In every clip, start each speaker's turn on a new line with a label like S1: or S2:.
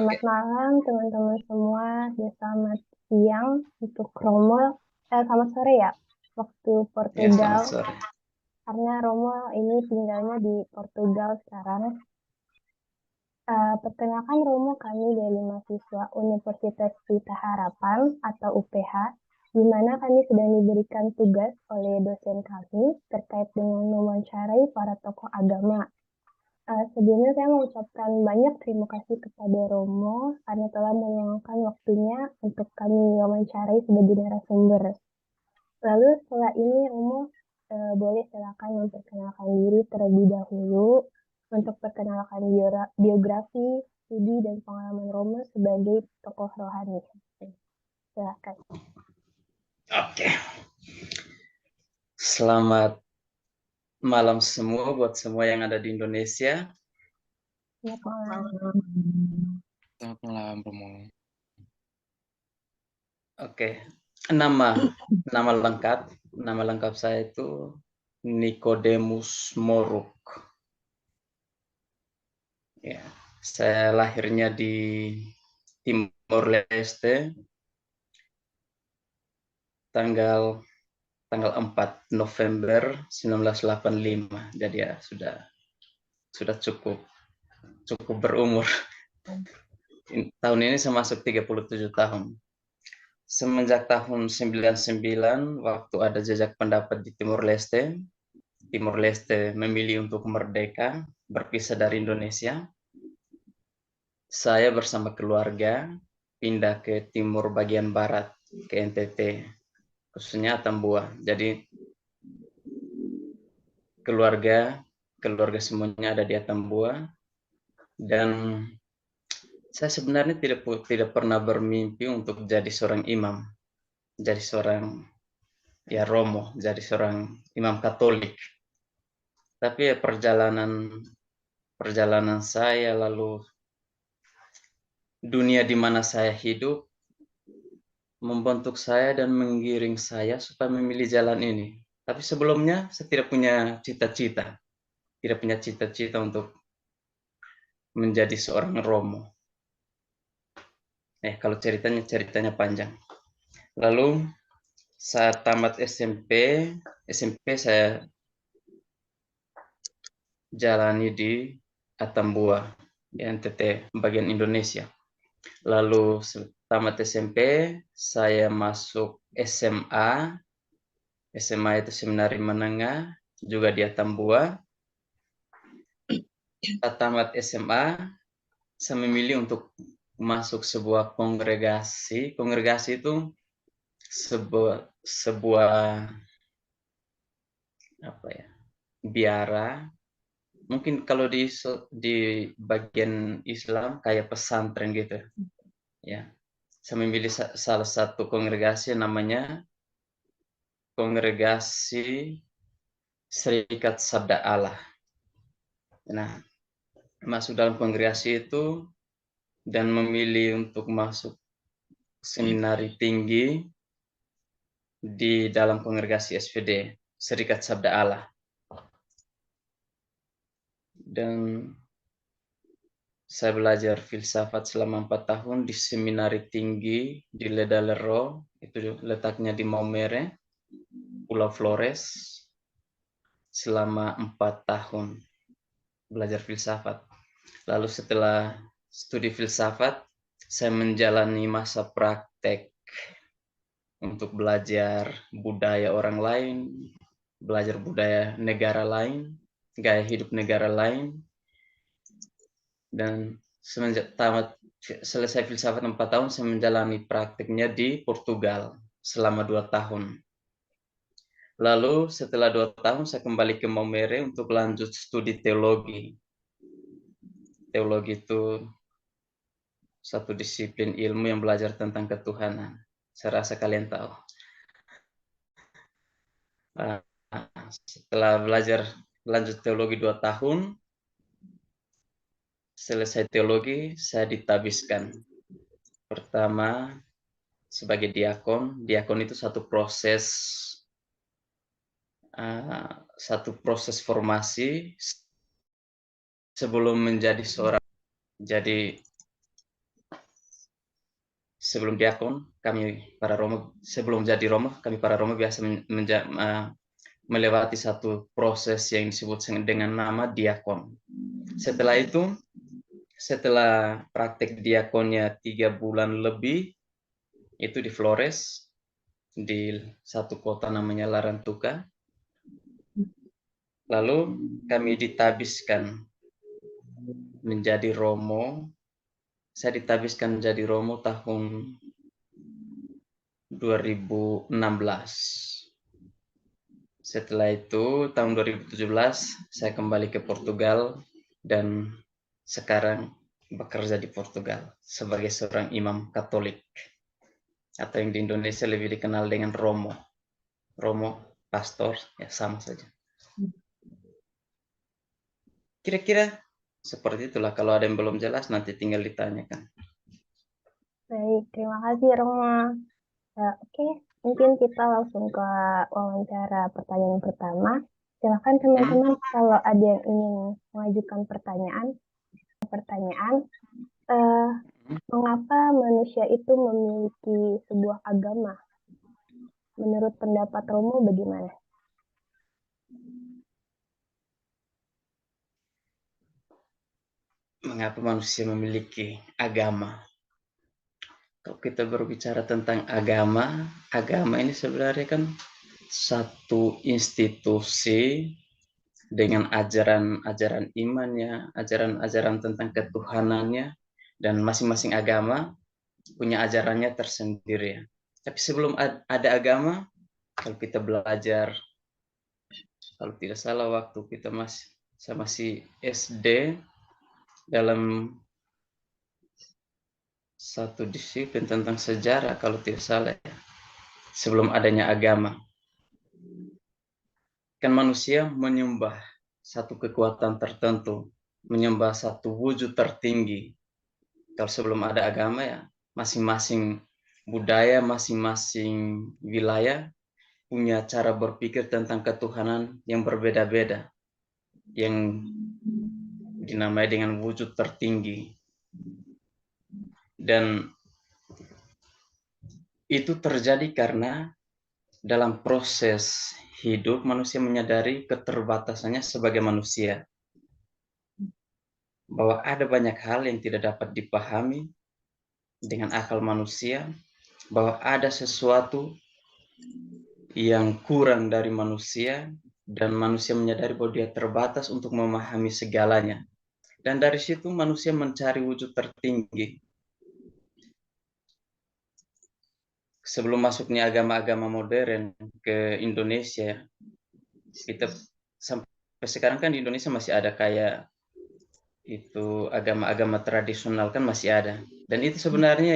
S1: Selamat malam teman-teman semua, ya selamat siang untuk Romo, selamat sore ya, waktu
S2: Ya,
S1: Portugal,
S2: selamat sore.
S1: karena Romo ini tinggalnya di Portugal sekarang. Perkenalkan Romo, kami dari mahasiswa Universitas Pelita Harapan atau UPH, di mana kami sedang diberikan tugas oleh dosen kami terkait dengan mewawancarai para tokoh agama. Sebelumnya saya mengucapkan banyak terima kasih kepada Romo karena telah meluangkan waktunya untuk kami wawancarai sebagai narasumber. Lalu setelah ini Romo boleh silakan memperkenalkan diri terlebih dahulu untuk perkenalkan biografi, studi, dan pengalaman Romo sebagai tokoh rohani. Silakan.
S2: Oke. Selamat malam semua buat semua yang ada di Indonesia.
S1: Selamat malam.
S3: Selamat malam, Romo.
S2: Oke. Nama lengkap saya itu Nicodemus Moruk. Ya, saya lahirnya di Timor Leste tanggal 4 November 1985. Jadi ya sudah cukup berumur. Tahun ini saya masuk 37 tahun. Semenjak tahun 99, waktu ada jejak pendapat di Timor Leste memilih untuk merdeka, berpisah dari Indonesia. Saya bersama keluarga pindah ke timur bagian barat, ke NTT, khususnya Atambua. Jadi keluarga semuanya ada di Atambua, dan saya sebenarnya tidak pernah bermimpi untuk jadi seorang imam, jadi seorang Romo, jadi seorang imam Katolik. Tapi ya perjalanan saya, lalu dunia di mana saya hidup membentuk saya dan menggiring saya supaya memilih jalan ini. Tapi sebelumnya saya tidak punya cita-cita untuk menjadi seorang Romo. Kalau ceritanya panjang. Lalu saat tamat SMP saya jalani di Atambua, di NTT, bagian Indonesia. Lalu tamat SMP, saya masuk SMA. SMA itu seminari menengah, juga di Atambua. Saat tamat SMA, saya memilih untuk masuk sebuah kongregasi. Kongregasi itu sebuah biara. Mungkin kalau di bagian Islam kayak pesantren gitu. Ya. Saya memilih salah satu kongregasi namanya Kongregasi Serikat Sabda Allah. Nah, masuk dalam kongregasi itu dan memilih untuk masuk seminari tinggi di dalam kongregasi SPD, Serikat Sabda Allah. Dan saya belajar filsafat selama 4 tahun di seminari tinggi di Ledalero, itu letaknya di Maumere, Pulau Flores, selama 4 tahun belajar filsafat. Lalu setelah studi filsafat, saya menjalani masa praktek untuk belajar budaya orang lain, belajar budaya negara lain, gaya hidup negara lain. Dan semenjak selesai filsafat 4 tahun, saya menjalani prakteknya di Portugal selama 2 tahun. Lalu setelah 2 tahun saya kembali ke Maumere untuk lanjut studi teologi. Teologi itu satu disiplin ilmu yang belajar tentang ketuhanan. Saya rasa kalian tahu. Setelah belajar lanjut teologi 2 tahun, selesai teologi, saya ditabiskan. Pertama, sebagai diakon. Diakon itu satu proses formasi sebelum menjadi seorang. Jadi sebelum diakon, kami para Romo, sebelum jadi Romo, kami para Romo biasa melewati satu proses yang disebut dengan nama diakon. Setelah itu, setelah praktek diakonnya 3 bulan lebih, itu di Flores, di satu kota namanya Larantuka. Lalu kami ditabiskan menjadi Romo. Saya ditabiskan menjadi Romo tahun 2016. Setelah itu tahun 2017 saya kembali ke Portugal dan sekarang bekerja di Portugal sebagai seorang imam Katolik, atau yang di Indonesia lebih dikenal dengan Romo. Romo, pastor, ya sama saja. Kira-kira seperti itulah. Kalau ada yang belum jelas nanti tinggal ditanyakan.
S1: Baik, terima kasih Roma. Oke, mungkin kita langsung ke wawancara pertanyaan pertama. Silakan teman-teman kalau ada yang ingin mengajukan pertanyaan, mengapa manusia itu memiliki sebuah agama? Menurut pendapat Romo bagaimana?
S2: Mengapa manusia memiliki agama? Kalau kita berbicara tentang agama, agama ini sebenarnya kan satu institusi dengan ajaran-ajaran imannya, ajaran-ajaran tentang ketuhanannya, dan masing-masing agama punya ajarannya tersendiri. Tapi sebelum ada agama, kalau kita belajar, kalau tidak salah waktu saya masih SD, dalam satu disiplin tentang sejarah kalau tidak salah ya, sebelum adanya agama, kan manusia menyembah satu kekuatan tertentu, menyembah satu wujud tertinggi. Kalau sebelum ada agama ya, masing-masing budaya, masing-masing wilayah punya cara berpikir tentang ketuhanan yang berbeda-beda, yang dinamai dengan wujud tertinggi. Dan itu terjadi karena dalam proses hidup manusia menyadari keterbatasannya sebagai manusia, bahwa ada banyak hal yang tidak dapat dipahami dengan akal manusia, bahwa ada sesuatu yang kurang dari manusia, dan manusia menyadari bahwa dia terbatas untuk memahami segalanya. Dan dari situ manusia mencari wujud tertinggi. Sebelum masuknya agama-agama modern ke Indonesia, kita sampai sekarang kan di Indonesia masih ada kayak itu agama-agama tradisional kan masih ada. Dan itu sebenarnya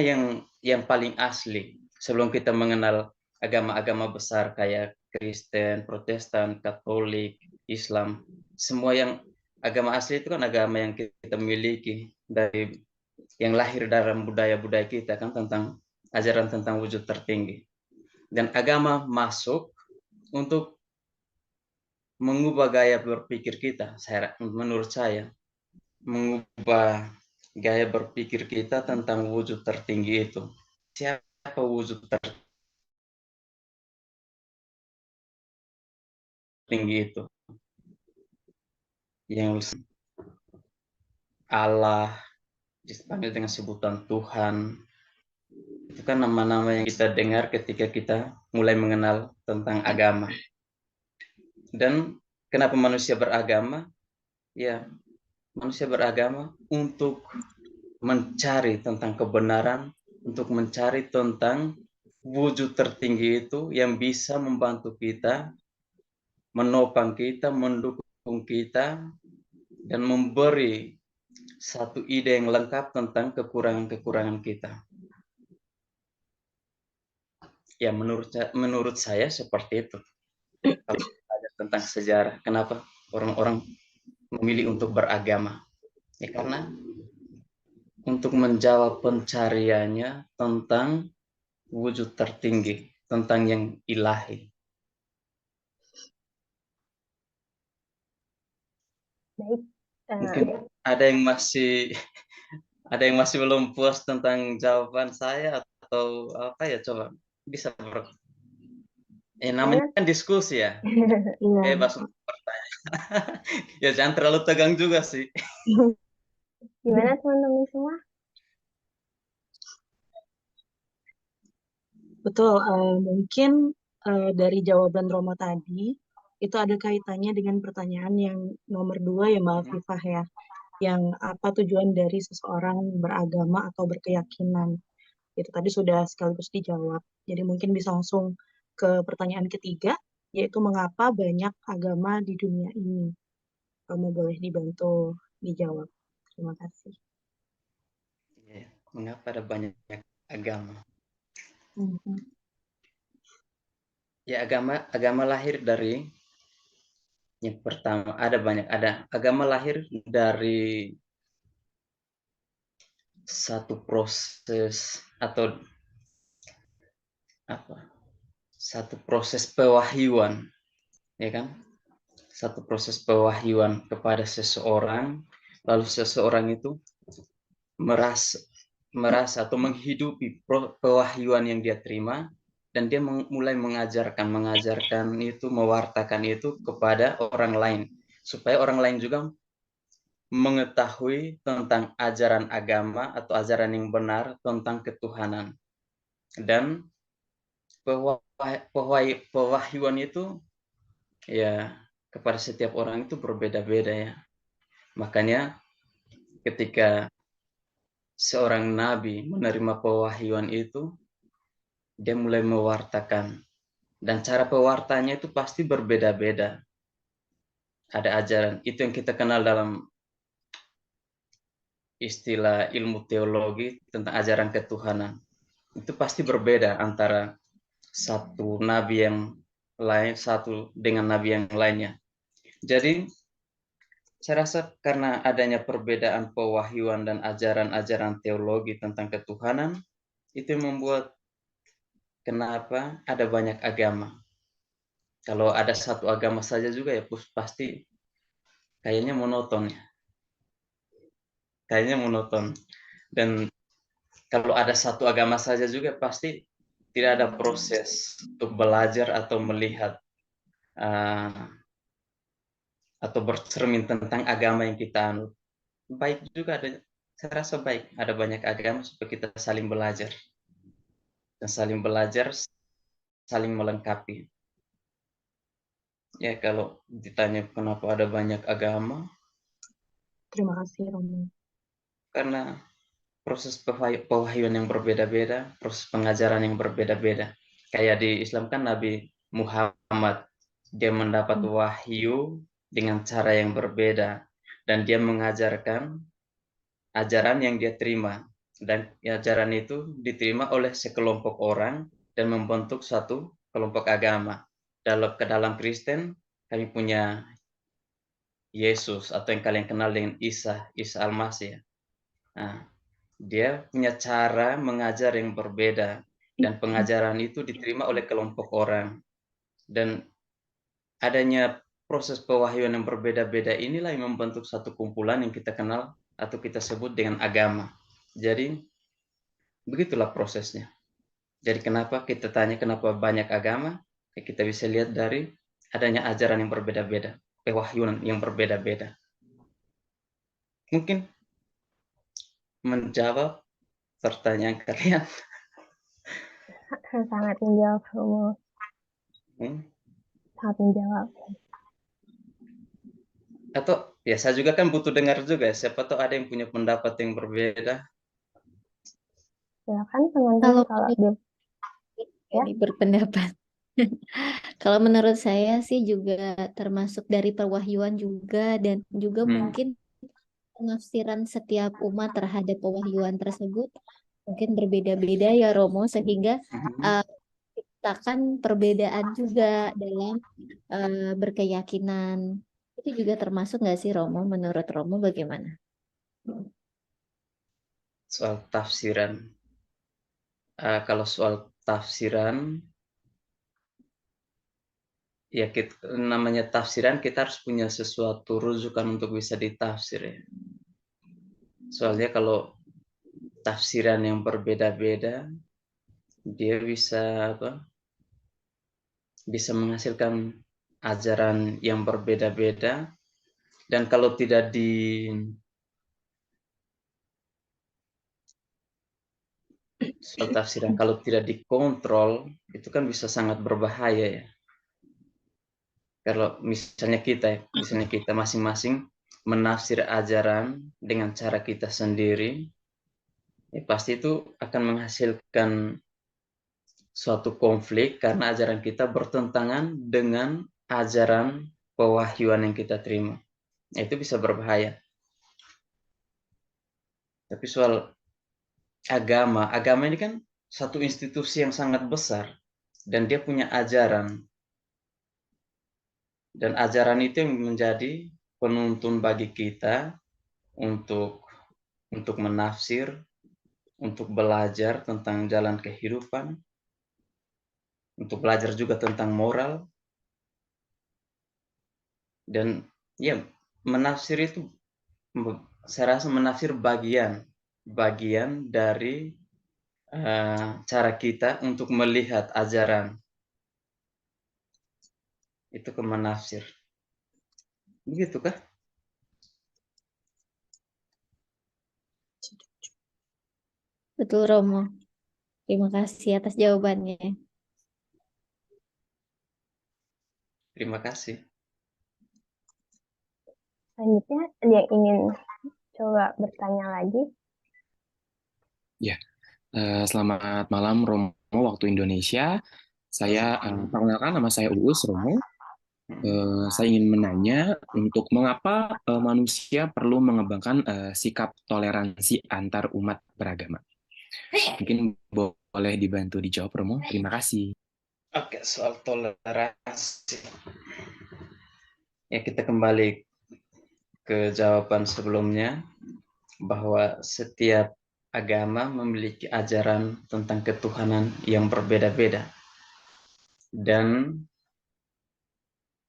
S2: yang paling asli. Sebelum kita mengenal agama-agama besar kayak Kristen, Protestan, Katolik, Islam, semua yang agama asli itu kan agama yang kita miliki dari yang lahir dalam budaya-budaya kita kan, tentang ajaran tentang wujud tertinggi. Dan agama masuk untuk mengubah gaya berpikir kita, menurut saya, mengubah gaya berpikir kita tentang wujud tertinggi itu. Siapa wujud tertinggi itu? Yang Allah dipanggil dengan sebutan Tuhan. Itu kan nama-nama yang kita dengar ketika kita mulai mengenal tentang agama. Dan kenapa manusia beragama? Ya, manusia beragama untuk mencari tentang kebenaran, untuk mencari tentang wujud tertinggi itu yang bisa membantu kita, menopang kita, mendukung kita, dan memberi satu ide yang lengkap tentang kekurangan-kekurangan kita. Ya, menurut saya seperti itu. Kalau belajar tentang sejarah, kenapa orang-orang memilih untuk beragama? Ya karena untuk menjawab pencariannya tentang wujud tertinggi, tentang yang ilahi.
S1: Baik.
S2: Mungkin ada yang masih belum puas tentang jawaban saya, atau apa ya, coba bisa namanya
S1: Gimana?
S2: kan diskusi ya,
S4: Iya.
S2: bebas untuk bertanya. Ya jangan terlalu tegang juga sih.
S1: Gimana teman-teman semua?
S4: Betul, mungkin dari jawaban Romo tadi, itu ada kaitannya dengan pertanyaan yang nomor 2 ya Mbak Afifah ya. Yang apa tujuan dari seseorang beragama atau berkeyakinan. Itu tadi sudah sekaligus dijawab. Jadi mungkin bisa langsung ke pertanyaan ketiga, yaitu mengapa banyak agama di dunia ini. Kamu boleh dibantu dijawab. Terima kasih.
S2: Ya, mengapa ada banyak agama?
S4: Mhm.
S2: Ya agama lahir dari yang pertama ada agama lahir dari satu proses atau apa? Satu proses pewahyuan, ya kan? Satu proses pewahyuan kepada seseorang, lalu seseorang itu merasa atau menghidupi pewahyuan yang dia terima, dan dia mulai mengajarkan itu, mewartakan itu kepada orang lain, supaya orang lain juga mengetahui tentang ajaran agama atau ajaran yang benar tentang ketuhanan. Dan pewahyuan itu ya kepada setiap orang itu berbeda-beda ya. Makanya ketika seorang nabi menerima pewahyuan itu, dia mulai mewartakan. Dan cara pewartanya itu pasti berbeda-beda. Ada ajaran, itu yang kita kenal dalam istilah ilmu teologi tentang ajaran ketuhanan. Itu pasti berbeda antara satu nabi yang lain, satu dengan nabi yang lainnya. Jadi, saya rasa karena adanya perbedaan pewahyuan dan ajaran-ajaran teologi tentang ketuhanan, itu membuat kenapa ada banyak agama. Kalau ada satu agama saja juga ya pasti kayaknya monoton ya. Kayaknya monoton. Dan kalau ada satu agama saja juga pasti tidak ada proses untuk belajar atau melihat atau bercermin tentang agama yang kita anut. Baik juga ada, saya rasa baik ada banyak agama supaya kita saling belajar. Dan saling belajar, saling melengkapi. Ya kalau ditanya kenapa ada banyak agama,
S4: Terima kasih, Romo.
S2: karena proses pewahyuan yang berbeda-beda, proses pengajaran yang berbeda-beda. Kayak di Islam kan Nabi Muhammad, dia mendapat wahyu dengan cara yang berbeda. Dan dia mengajarkan ajaran yang dia terima. Dan ajaran itu diterima oleh sekelompok orang dan membentuk satu kelompok agama. Ke dalam Kristen, kami punya Yesus atau yang kalian kenal dengan Isa Al-Masih. Nah, dia punya cara mengajar yang berbeda dan pengajaran itu diterima oleh kelompok orang. Dan adanya proses pewahyuan yang berbeda-beda inilah yang membentuk satu kumpulan yang kita kenal atau kita sebut dengan agama. Jadi begitulah prosesnya. Jadi kenapa kita tanya kenapa banyak agama? Ya, kita bisa lihat dari adanya ajaran yang berbeda-beda, pewahyuan yang berbeda-beda. Mungkin menjawab pertanyaan kalian.
S1: Sangat menjawab, Romo. Sangat menjawab.
S2: Atau ya saya juga kan butuh dengar juga, siapa tahu ada yang punya pendapat yang berbeda.
S1: Silakan teman-teman kalau dia ya.
S5: berpendapat. Kalau menurut saya sih juga termasuk dari pewahyuan juga, dan juga mungkin penafsiran setiap umat terhadap pewahyuan tersebut mungkin berbeda-beda ya Romo, sehingga ciptakan perbedaan juga dalam berkeyakinan. Itu juga termasuk nggak sih Romo? Menurut Romo bagaimana?
S2: Soal tafsiran. Kalau soal tafsiran, ya namanya tafsiran kita harus punya sesuatu rujukan untuk bisa ditafsir ya. Soalnya kalau tafsiran yang berbeda-beda, dia bisa bisa menghasilkan ajaran yang berbeda-beda, dan kalau tidak soal tafsiran kalau tidak dikontrol itu kan bisa sangat berbahaya ya. Kalau misalnya kita masing-masing menafsir ajaran dengan cara kita sendiri, ya pasti itu akan menghasilkan suatu konflik karena ajaran kita bertentangan dengan ajaran pewahyuan yang kita terima. Itu bisa berbahaya. Tapi soal agama ini kan satu institusi yang sangat besar dan dia punya ajaran. Dan ajaran itu yang menjadi penuntun bagi kita untuk menafsir, untuk belajar tentang jalan kehidupan, untuk belajar juga tentang moral. Dan ya, menafsir itu, saya rasa menafsir bagian dari cara kita untuk melihat ajaran. Itu ke menafsir. Begitu kah?
S5: Betul, Romo. Terima kasih atas jawabannya.
S2: Terima kasih.
S1: Selanjutnya, ada yang ingin coba bertanya lagi?
S3: Ya, selamat malam Romo waktu Indonesia. Saya perkenalkan, nama saya Uus Romo. Saya ingin menanya untuk mengapa manusia perlu mengembangkan sikap toleransi antar umat beragama. Mungkin boleh dibantu dijawab Romo. Terima kasih.
S2: Oke, soal toleransi. Ya, kita kembali ke jawaban sebelumnya bahwa setiap agama memiliki ajaran tentang ketuhanan yang berbeda-beda. Dan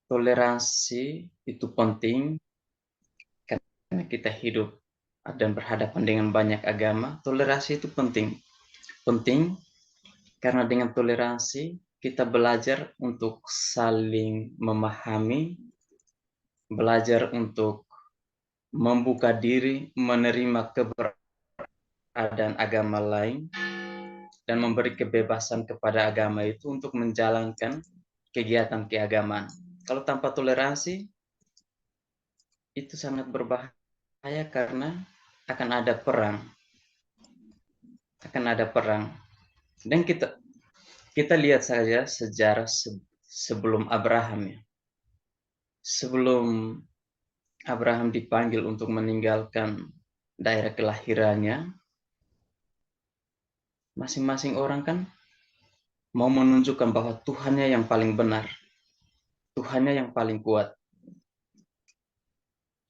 S2: toleransi itu penting karena kita hidup dan berhadapan dengan banyak agama. Toleransi itu penting. Penting karena dengan toleransi kita belajar untuk saling memahami, belajar untuk membuka diri, menerima keberadaan agama lain, dan memberi kebebasan kepada agama itu untuk menjalankan kegiatan keagamaan. Kalau tanpa toleransi, itu sangat berbahaya karena akan ada perang. Dan kita lihat saja sejarah sebelum Abraham ya. Sebelum Abraham dipanggil untuk meninggalkan daerah kelahirannya, masing-masing orang kan mau menunjukkan bahwa Tuhannya yang paling benar, Tuhannya yang paling kuat.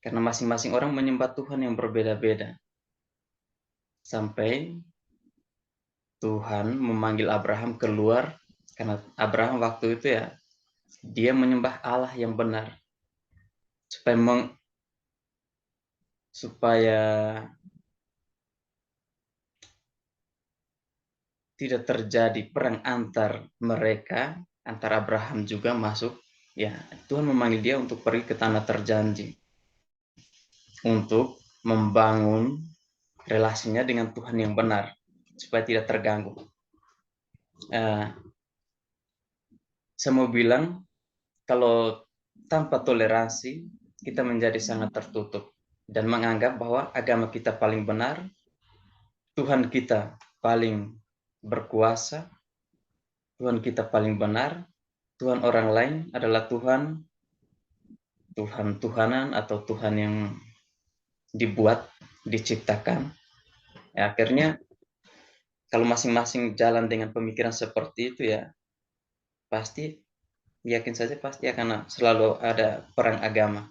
S2: Karena masing-masing orang menyembah Tuhan yang berbeda-beda. Sampai Tuhan memanggil Abraham keluar, karena Abraham waktu itu ya, dia menyembah Allah yang benar. Supaya tidak terjadi perang antar mereka, antara Abraham juga masuk, ya Tuhan memanggil dia untuk pergi ke tanah terjanji, untuk membangun relasinya dengan Tuhan yang benar, supaya tidak terganggu. Saya mau bilang, kalau tanpa toleransi, kita menjadi sangat tertutup dan menganggap bahwa agama kita paling benar, Tuhan kita paling berkuasa, Tuhan kita paling benar, Tuhan orang lain adalah Tuhanan atau Tuhan yang dibuat, diciptakan. Ya, akhirnya kalau masing-masing jalan dengan pemikiran seperti itu ya, pasti yakin saja pasti akan selalu ada perang agama.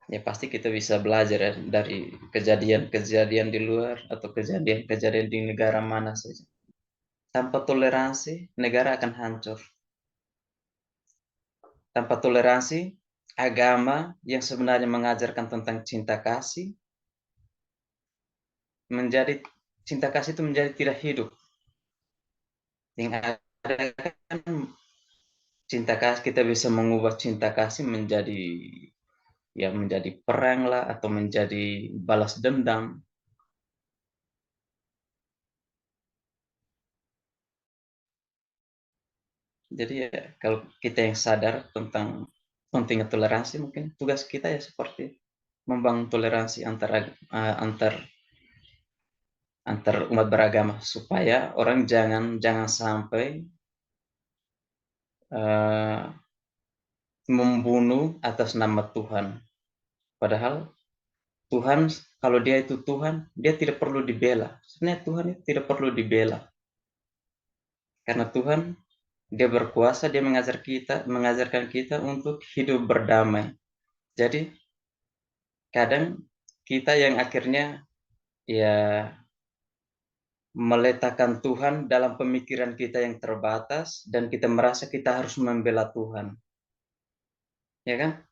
S2: Ya pasti kita bisa belajar ya, dari kejadian-kejadian di luar atau kejadian-kejadian di negara mana saja. Tanpa toleransi, negara akan hancur. Tanpa toleransi, agama yang sebenarnya mengajarkan tentang cinta kasih menjadi cinta kasih itu menjadi tidak hidup. Yang ada kan cinta kasih, kita bisa mengubah cinta kasih menjadi menjadi perang lah atau menjadi balas dendam. Jadi ya kalau kita yang sadar tentang pentingnya toleransi, mungkin tugas kita ya seperti membangun toleransi antar umat beragama supaya orang jangan sampai membunuh atas nama Tuhan. Padahal Tuhan, kalau dia itu Tuhan, dia tidak perlu dibela. Sebenarnya Tuhan itu tidak perlu dibela. Karena Tuhan, dia berkuasa, dia mengajarkan kita untuk hidup berdamai. Jadi, kadang kita yang akhirnya ya meletakkan Tuhan dalam pemikiran kita yang terbatas dan kita merasa kita harus membela Tuhan. Ya kan?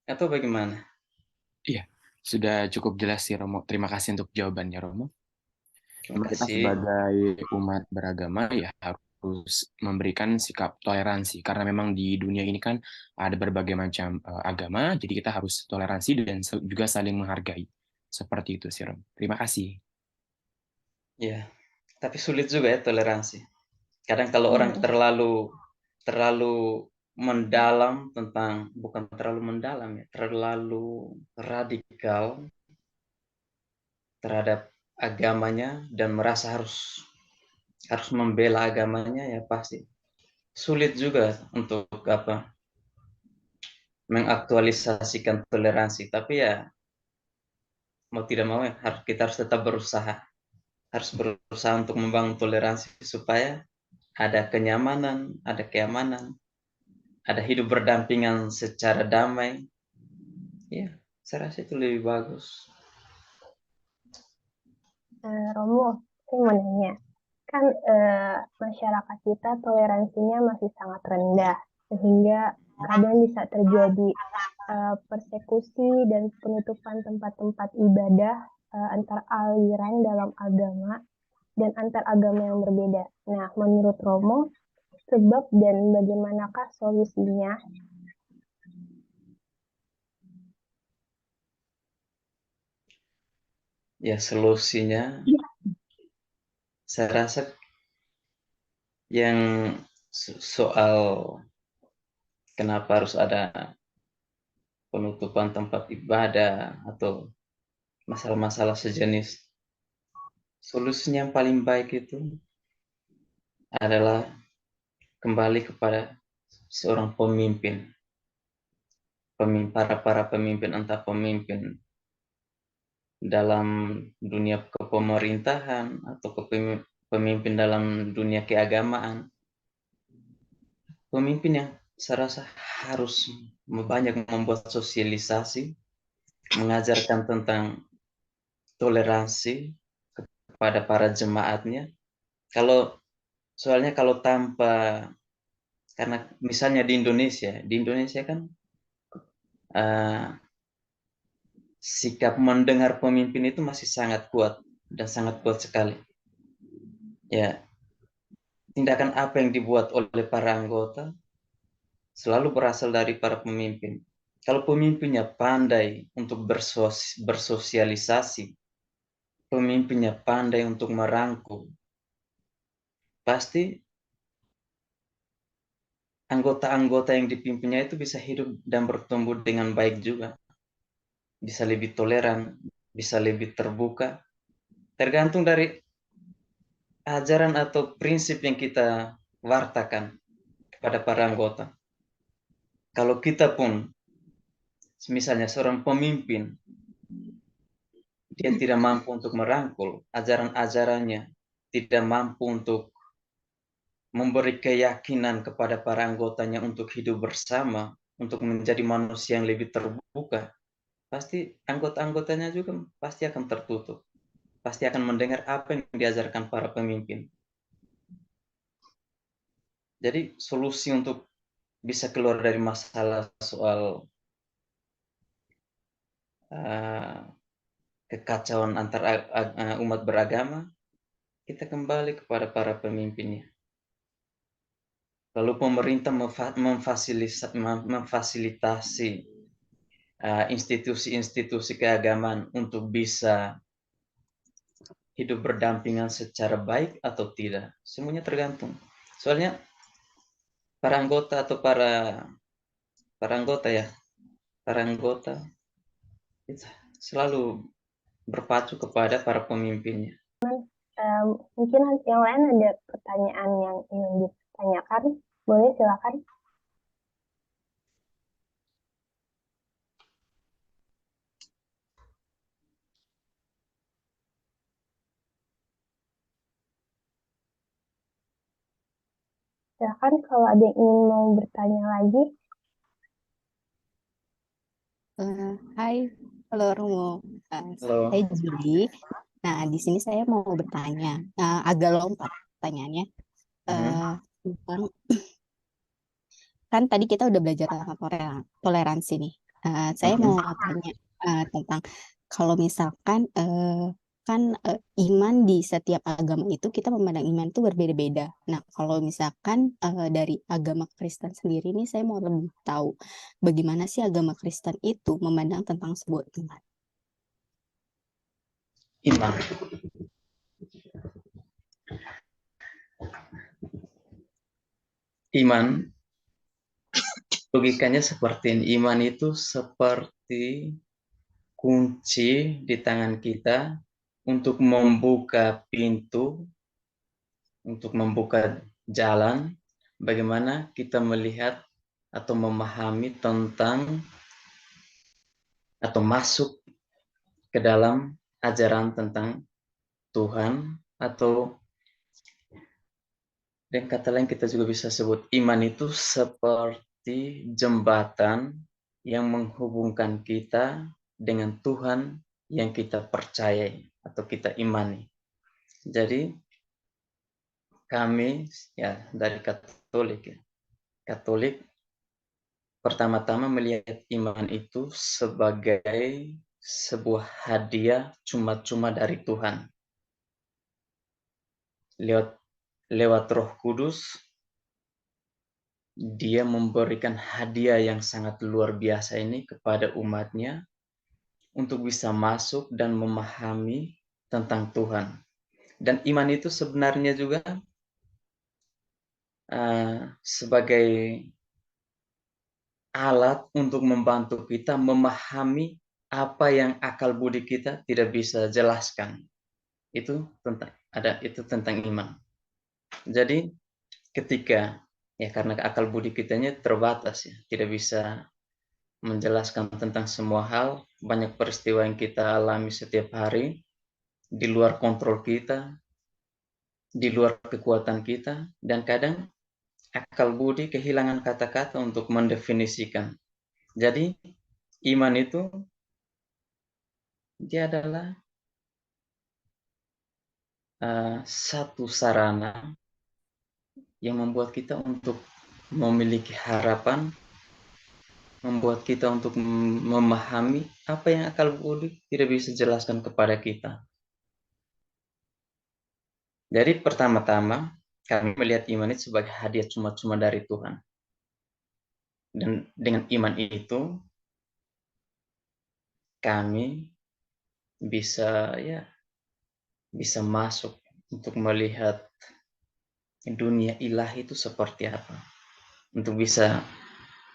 S2: Atau bagaimana?
S3: Iya, sudah cukup jelas sih Romo. Terima kasih untuk jawabannya Romo.
S2: Terima
S3: Memang kita
S2: kasih.
S3: sebagai umat beragama ya harus memberikan sikap toleransi karena memang di dunia ini kan ada berbagai macam agama, jadi kita harus toleransi dan juga saling menghargai. Seperti itu sih Romo. Terima kasih.
S2: Ya, tapi sulit juga ya toleransi. Kadang kalau orang
S1: Hmm.
S2: terlalu mendalam bukan terlalu mendalam ya, terlalu radikal terhadap agamanya dan merasa harus membela agamanya, ya pasti sulit juga untuk mengaktualisasikan toleransi. Tapi ya mau tidak mau ya kita harus tetap berusaha untuk membangun toleransi supaya ada kenyamanan, ada keamanan, ada hidup berdampingan secara damai. Ya, saya rasa itu lebih bagus.
S1: Romo, saya mau nanya, kan masyarakat kita toleransinya masih sangat rendah, sehingga kadang bisa terjadi persekusi dan penutupan tempat-tempat ibadah antar aliran dalam agama dan antar agama yang berbeda. Nah, menurut Romo, sebab dan bagaimanakah solusinya?
S2: Ya, solusinya saya rasa yang soal kenapa harus ada penutupan tempat ibadah atau masalah-masalah sejenis, solusinya yang paling baik itu adalah kembali kepada seorang pemimpin, para pemimpin, entah pemimpin dalam dunia kepemerintahan atau pemimpin dalam dunia keagamaan, pemimpin yang saya rasa harus banyak membuat sosialisasi, mengajarkan tentang toleransi kepada para jemaatnya. Soalnya kalau karena misalnya di Indonesia kan sikap mendengar pemimpin itu masih sangat kuat dan sangat kuat sekali. Ya, tindakan apa yang dibuat oleh para anggota selalu berasal dari para pemimpin. Kalau pemimpinnya pandai untuk bersosialisasi, pemimpinnya pandai untuk merangkul, pasti anggota-anggota yang dipimpinnya itu bisa hidup dan bertumbuh dengan baik juga. Bisa lebih toleran, bisa lebih terbuka. Tergantung dari ajaran atau prinsip yang kita wartakan kepada para anggota. Kalau kita pun, misalnya seorang pemimpin, dia tidak mampu untuk merangkul ajaran-ajarannya, tidak mampu untuk memberi keyakinan kepada para anggotanya untuk hidup bersama, untuk menjadi manusia yang lebih terbuka, pasti anggota-anggotanya juga pasti akan tertutup. Pasti akan mendengar apa yang diajarkan para pemimpin. Jadi solusi untuk bisa keluar dari masalah soal kekacauan antar umat beragama, kita kembali kepada para pemimpinnya. Lalu pemerintah memfasilitasi institusi-institusi keagamaan untuk bisa hidup berdampingan secara baik atau tidak. Semuanya tergantung. Soalnya para anggota atau para anggota itu selalu berpacu kepada para pemimpinnya.
S1: Mungkin yang lain ada pertanyaan yang ingin ditanyakan, boleh silakan. Silakan kalau ada yang ingin mau bertanya lagi.
S6: Hai, halo Romo.
S2: Halo.
S6: Saya Julie. Nah, di sini saya mau bertanya, agak lompat pertanyaannya. Tentang kan tadi kita udah belajar tentang toleransi nih. Saya mau tanya tentang kalau misalkan kan iman di setiap agama itu kita memandang iman itu berbeda-beda. Nah, kalau misalkan dari agama Kristen sendiri nih saya mau lebih tahu bagaimana sih agama Kristen itu memandang tentang sebuah iman.
S2: Iman logikanya seperti ini. Iman itu seperti kunci di tangan kita untuk membuka pintu, untuk membuka jalan, bagaimana kita melihat atau memahami tentang atau masuk ke dalam ajaran tentang Tuhan, atau dengan kata lain kita juga bisa sebut iman itu seperti jembatan yang menghubungkan kita dengan Tuhan yang kita percayai atau kita imani. Jadi kami ya dari Katolik pertama-tama melihat iman itu sebagai sebuah hadiah cuma-cuma dari Tuhan. Lewat Roh Kudus, Dia memberikan hadiah yang sangat luar biasa ini kepada umatnya untuk bisa masuk dan memahami tentang Tuhan. Dan iman itu sebenarnya juga sebagai alat untuk membantu kita memahami apa yang akal budi kita tidak bisa jelaskan. Itu tentang iman. Jadi ketika karena akal budi kitanya terbatas ya, tidak bisa menjelaskan tentang semua hal, banyak peristiwa yang kita alami setiap hari di luar kontrol kita, di luar kekuatan kita, dan kadang akal budi kehilangan kata-kata untuk mendefinisikan. Jadi iman itu dia adalah satu sarana yang membuat kita untuk memiliki harapan, membuat kita untuk memahami apa yang akal budi tidak bisa jelaskan kepada kita. Jadi pertama-tama kami melihat iman itu sebagai hadiah cuma-cuma dari Tuhan. Dan dengan iman itu kami bisa masuk untuk melihat dunia ilahi itu seperti apa. Untuk bisa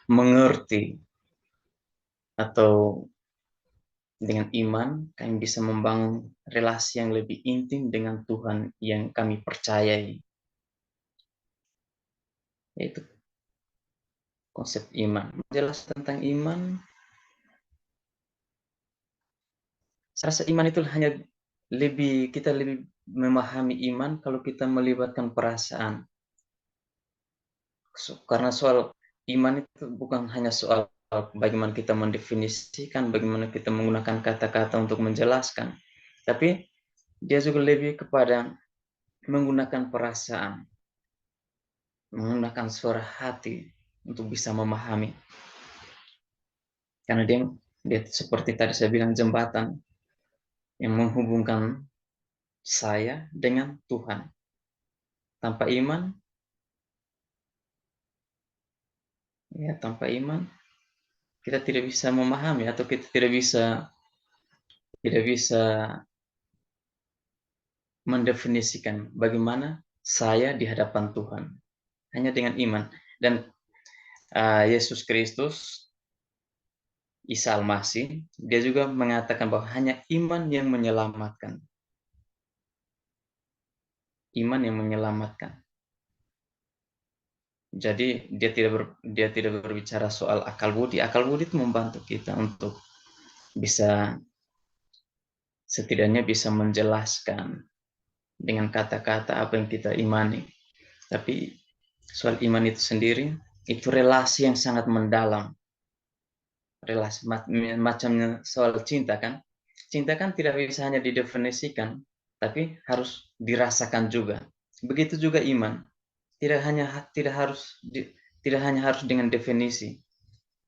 S2: mengerti atau dengan iman kami bisa membangun relasi yang lebih intim dengan Tuhan yang kami percayai. Yaitu konsep iman. Jelas tentang iman, saya rasa iman itu hanya kita lebih memahami iman kalau kita melibatkan perasaan. Karena soal iman itu bukan hanya soal bagaimana kita mendefinisikan, bagaimana kita menggunakan kata-kata untuk menjelaskan, tapi dia juga lebih kepada menggunakan perasaan, menggunakan suara hati untuk bisa memahami. Karena dia seperti tadi saya bilang jembatan yang menghubungkan saya dengan Tuhan. Tanpa iman, tanpa iman kita tidak bisa memahami atau kita tidak bisa mendefinisikan bagaimana saya di hadapan Tuhan. Hanya dengan iman. Dan Yesus Kristus, Isa Al-Masih, dia juga mengatakan bahwa hanya iman yang menyelamatkan. Iman yang menyelamatkan. Jadi dia tidak berbicara soal akal budi. Akal budi itu membantu kita untuk bisa setidaknya bisa menjelaskan dengan kata-kata apa yang kita imani. Tapi soal iman itu sendiri, itu relasi yang sangat mendalam. Relasi macamnya soal cinta kan. Cinta kan tidak bisa hanya didefinisikan, tapi harus dirasakan juga. Begitu juga iman. Tidak hanya harus dengan definisi.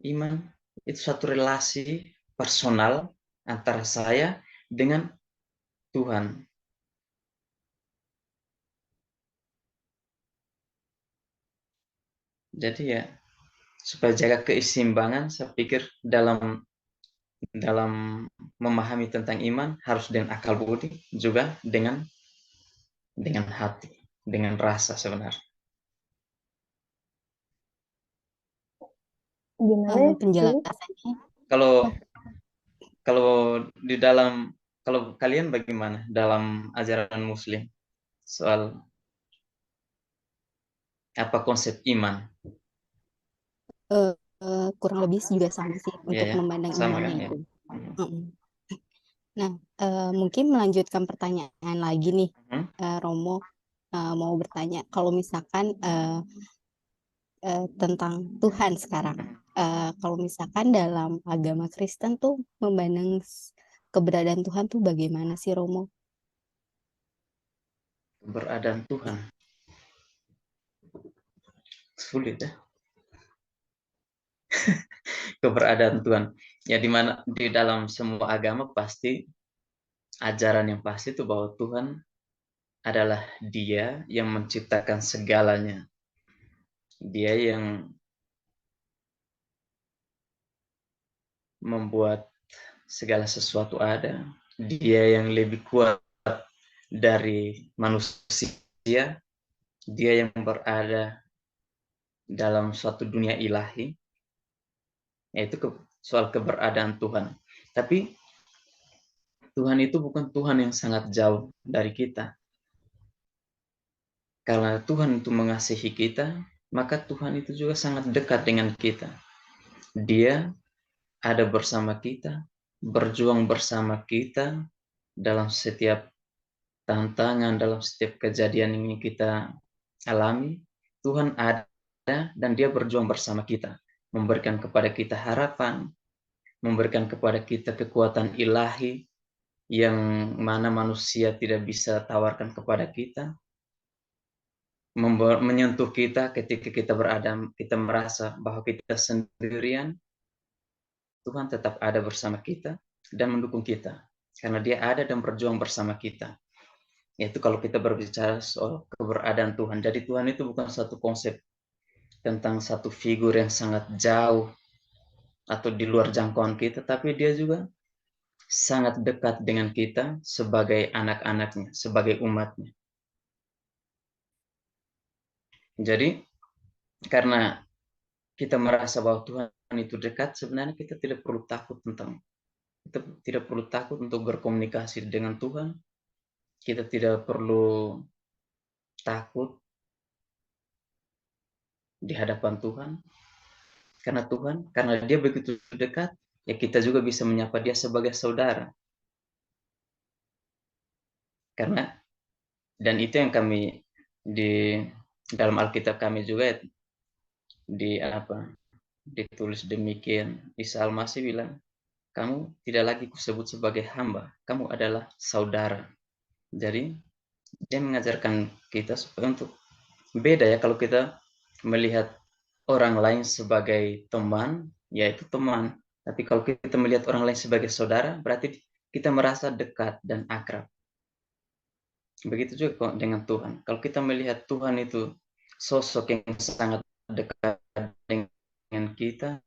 S2: Iman itu satu relasi personal antara saya dengan Tuhan. Jadi ya, supaya jaga keseimbangan, saya pikir dalam memahami tentang iman harus dengan akal budi, juga dengan hati, dengan rasa sebenarnya.
S1: Gimana ya?
S6: Penjelasannya?
S2: Kalau kalian bagaimana dalam ajaran Muslim soal apa konsep iman?
S6: Kurang lebih juga sama sih untuk memandang
S2: sama
S6: imannya
S2: kan,
S6: itu. Nah, mungkin melanjutkan pertanyaan lagi nih, Romo mau bertanya, kalau misalkan tentang Tuhan sekarang, kalau misalkan dalam agama Kristen tuh memandang keberadaan Tuhan tuh bagaimana sih, Romo?
S2: Keberadaan Tuhan sulit ya. Keberadaan Tuhan ya, di dalam semua agama pasti ajaran yang pasti itu bahwa Tuhan adalah Dia yang menciptakan segalanya. Dia yang membuat segala sesuatu ada. Dia yang lebih kuat dari manusia. Dia yang berada dalam suatu dunia ilahi. Yaitu soal keberadaan Tuhan. Tapi Tuhan itu bukan Tuhan yang sangat jauh dari kita. Karena Tuhan itu mengasihi kita, maka Tuhan itu juga sangat dekat dengan kita. Dia ada bersama kita, berjuang bersama kita dalam setiap tantangan, dalam setiap kejadian yang kita alami. Tuhan ada dan Dia berjuang bersama kita, memberikan kepada kita harapan, memberikan kepada kita kekuatan ilahi yang mana manusia tidak bisa tawarkan kepada kita, menyentuh kita ketika kita merasa bahwa kita sendirian. Tuhan tetap ada bersama kita dan mendukung kita, karena Dia ada dan berjuang bersama kita. Yaitu kalau kita berbicara soal keberadaan Tuhan. Jadi Tuhan itu bukan satu konsep tentang satu figur yang sangat jauh atau di luar jangkauan kita, tapi Dia juga sangat dekat dengan kita sebagai anak-anaknya, sebagai umatnya. Jadi karena kita merasa bahwa Tuhan itu dekat, sebenarnya kita tidak perlu takut untuk berkomunikasi dengan Tuhan. Kita tidak perlu takut di hadapan Tuhan. Karena Dia begitu dekat, ya kita juga bisa menyapa Dia sebagai saudara. Dan itu yang kami di dalam Alkitab kami juga ditulis demikian. Isa Al-Masih bilang, kamu tidak lagi kusebut sebagai hamba, kamu adalah saudara. Jadi Dia mengajarkan kita supaya untuk beda ya, kalau kita melihat orang lain sebagai teman, yaitu teman. Tapi kalau kita melihat orang lain sebagai saudara, berarti kita merasa dekat dan akrab. Begitu juga kok dengan Tuhan. Kalau kita melihat Tuhan itu sosok yang sangat dekat dengan kita,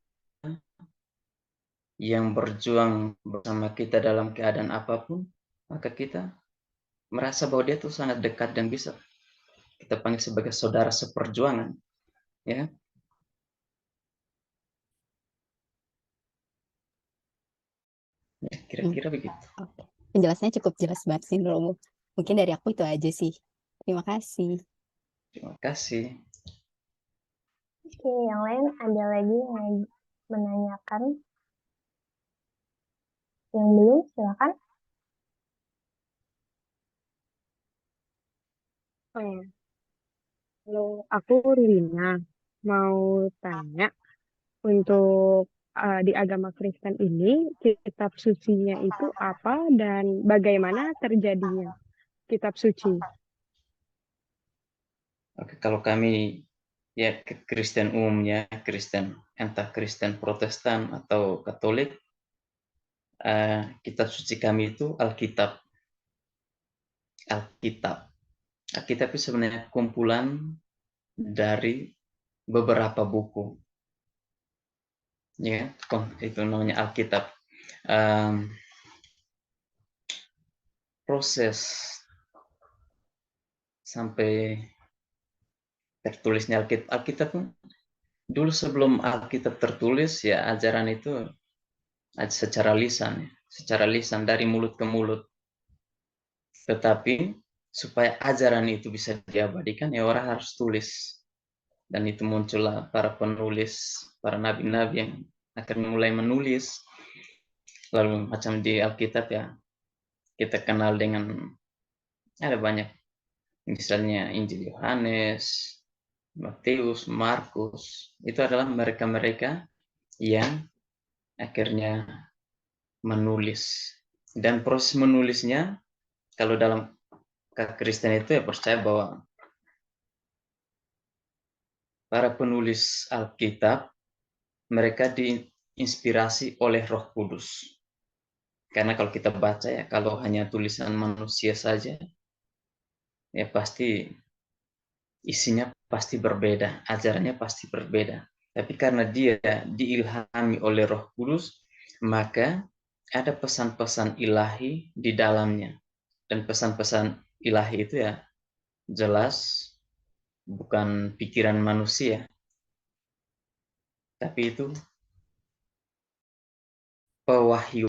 S2: yang berjuang bersama kita dalam keadaan apapun, maka kita merasa bahwa dia tuh sangat dekat dan bisa kita panggil sebagai saudara seperjuangan, ya. Ya, kira-kira begitu.
S6: Oke. Penjelasannya cukup jelas banget sih, Romo. Mungkin dari aku itu aja sih. Terima kasih.
S2: Terima kasih.
S1: Oke, yang lain ada lagi yang menanyakan? Yang belum, silakan.
S7: Oh, kalau aku Rina mau tanya, untuk di agama Kristen ini kitab sucinya itu apa dan bagaimana terjadinya kitab suci?
S2: Oke, kalau kami ya Kristen umumnya, Kristen entah Kristen Protestan atau Katolik, kitab suci kami itu Alkitab. Alkitab. Alkitab itu sebenarnya kumpulan dari beberapa buku, ya, itu namanya Alkitab. Proses sampai tertulisnya Alkitab pun dulu sebelum Alkitab tertulis, ya ajaran itu secara lisan dari mulut ke mulut. Tetapi supaya ajaran itu bisa diabadikan, ya orang harus tulis. Dan itu muncullah para penulis, para nabi-nabi yang akan mulai menulis. Lalu macam di Alkitab ya, kita kenal dengan ada banyak. Misalnya Injil Yohanes, Matius, Markus, itu adalah mereka-mereka yang akhirnya menulis. Dan proses menulisnya, kalau dalam Kristen itu ya percaya bahwa para penulis Alkitab, mereka diinspirasi oleh Roh Kudus. Karena kalau kita baca ya, kalau hanya tulisan manusia saja, ya pasti isinya pasti berbeda, ajarannya pasti berbeda. Tapi karena dia diilhami oleh Roh Kudus, maka ada pesan-pesan ilahi di dalamnya. Dan pesan-pesan ilahi itu ya jelas bukan pikiran manusia, tapi itu pewahyu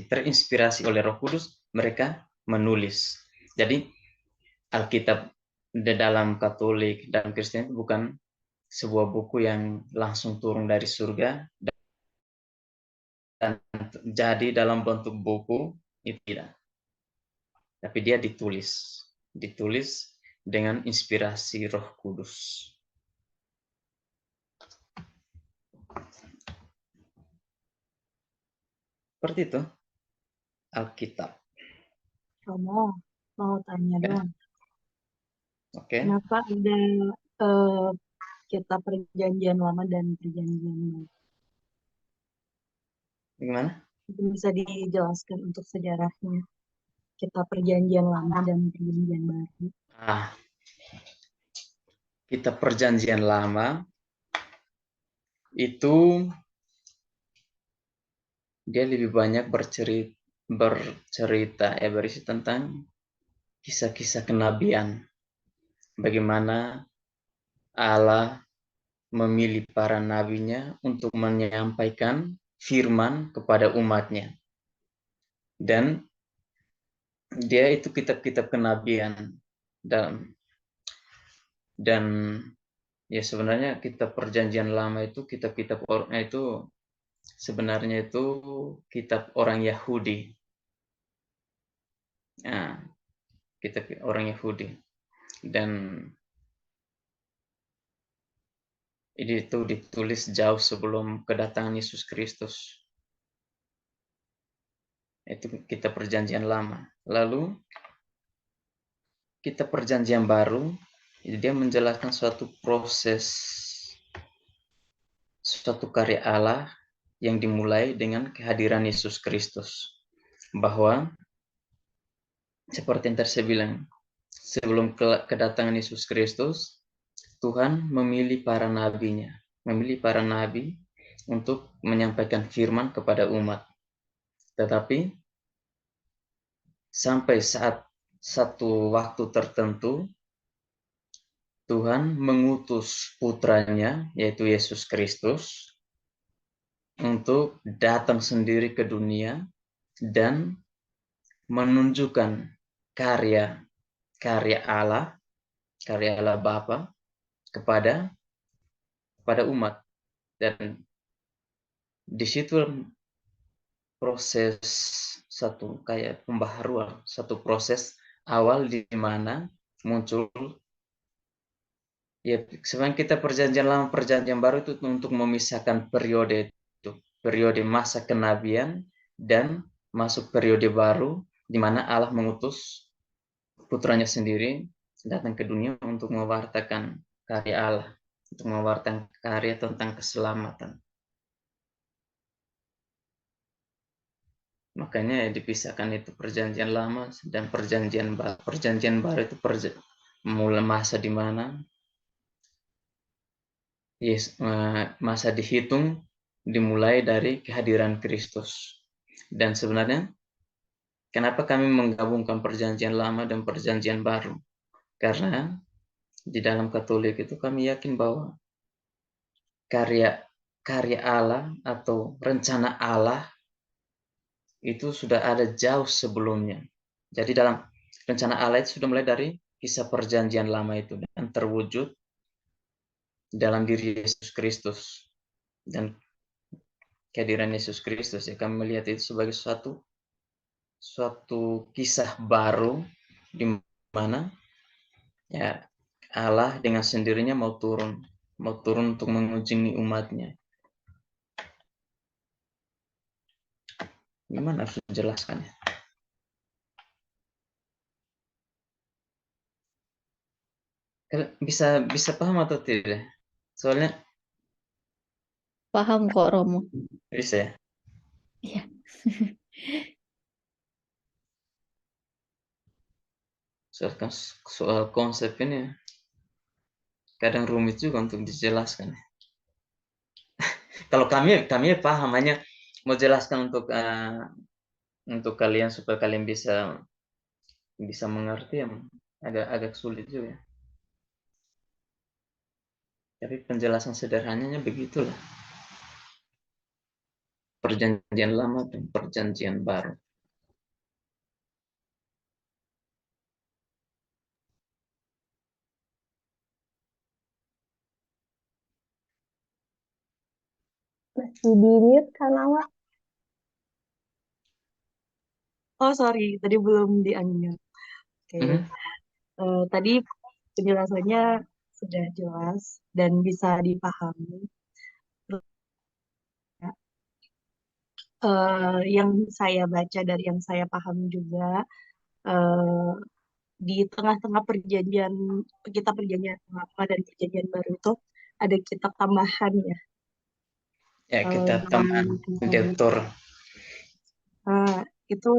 S2: terinspirasi oleh Roh Kudus, mereka menulis. Jadi Alkitab di dalam Katolik, dalam Kristen itu bukan sebuah buku yang langsung turun dari surga dan jadi dalam bentuk buku, itu tidak. Tapi dia ditulis dengan inspirasi Roh Kudus. Seperti itu Alkitab.
S4: Romo, mau tanya
S2: Ya.
S4: dong.
S2: Oke.
S4: Kenapa ada kitab perjanjian lama dan perjanjian baru?
S2: Gimana?
S4: Mungkin bisa dijelaskan untuk sejarahnya. Kitab perjanjian lama dan perjanjian baru.
S2: Kitab perjanjian lama itu dia lebih banyak bercerita ya, berisi tentang kisah-kisah kenabian. Bagaimana Allah memilih para nabinya untuk menyampaikan firman kepada umatnya. Dan dia itu kitab-kitab kenabian. Dan ya sebenarnya kitab perjanjian lama itu kitab-kitab itu sebenarnya itu kitab orang Yahudi. Nah, kitab orang Yahudi. Dan ini itu ditulis jauh sebelum kedatangan Yesus Kristus. Itu kitab perjanjian lama. Lalu kitab perjanjian baru, dia menjelaskan suatu proses, suatu karya Allah yang dimulai dengan kehadiran Yesus Kristus. bahwa seperti yang tadi saya bilang, sebelum kedatangan Yesus Kristus, Tuhan memilih para nabinya, memilih para nabi untuk menyampaikan firman kepada umat. Tetapi sampai saat satu waktu tertentu, Tuhan mengutus putranya, yaitu Yesus Kristus, untuk datang sendiri ke dunia dan menunjukkan karya Allah Bapa kepada umat. Dan di situ proses satu kayak pembaharuan, satu proses awal di mana muncul ya sebenarnya kita perjanjian lama perjanjian baru itu untuk memisahkan periode itu, periode masa kenabian dan masuk periode baru di mana Allah mengutus putranya sendiri datang ke dunia untuk mewartakan karya Allah, untuk mewartakan karya tentang keselamatan. Makanya dipisahkan itu perjanjian lama dan perjanjian baru. Perjanjian baru itu mulai masa di mana masa dihitung dimulai dari kehadiran Kristus. Dan sebenarnya kenapa kami menggabungkan perjanjian lama dan perjanjian baru? Karena di dalam Katolik itu kami yakin bahwa karya Allah atau rencana Allah itu sudah ada jauh sebelumnya. Jadi dalam rencana Allah itu sudah mulai dari kisah perjanjian lama itu dan terwujud dalam diri Yesus Kristus. Dan kehadiran Yesus Kristus ya kami melihat itu sebagai suatu kisah baru di mana ya Allah dengan sendirinya mau turun untuk mengunjungi umatnya. Gimana harus menjelaskannya? Bisa paham atau tidak? Soalnya
S5: Paham kok Romo.
S2: bisa ya?
S5: Iya.
S2: Soal konsep ini kadang rumit juga untuk dijelaskan. Kalau kami paham, hanya mau jelaskan untuk kalian supaya kalian bisa mengerti yang agak sulit juga. Tapi penjelasan sederhananya begitulah. Perjanjian lama dan perjanjian baru.
S1: Masih di mute kan awak?
S4: Oh sorry, tadi belum di-unmute. Oke. Tadi penjelasannya sudah jelas dan bisa dipahami. Yang saya baca dari yang saya paham juga, di tengah-tengah perjanjian lama dan perjanjian baru itu ada kitab tambahan ya.
S2: Ya, kitab tambahan Deuter.
S4: Itu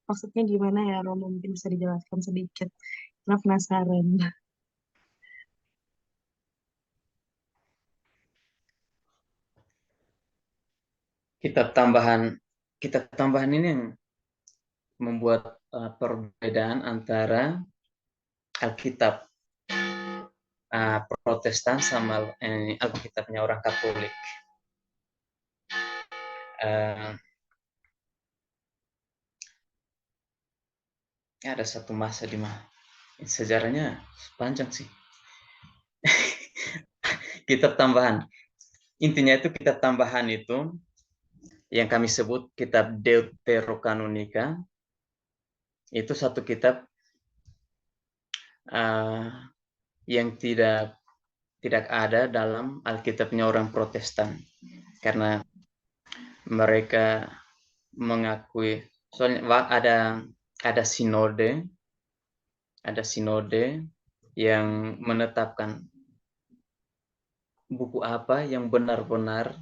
S4: maksudnya gimana ya, Romo? Mungkin bisa dijelaskan sedikit. Karena penasaran.
S2: Kitab tambahan ini yang membuat perbedaan antara Alkitab Protestan sama Alkitabnya orang Katolik. Ada satu masa di mana sejarahnya panjang sih. Kitab tambahan. Intinya itu kitab tambahan itu yang kami sebut kitab Deuterokanonika. Itu satu kitab yang tidak ada dalam Alkitabnya orang Protestan karena mereka mengakui soalnya ada sinode yang menetapkan buku apa yang benar-benar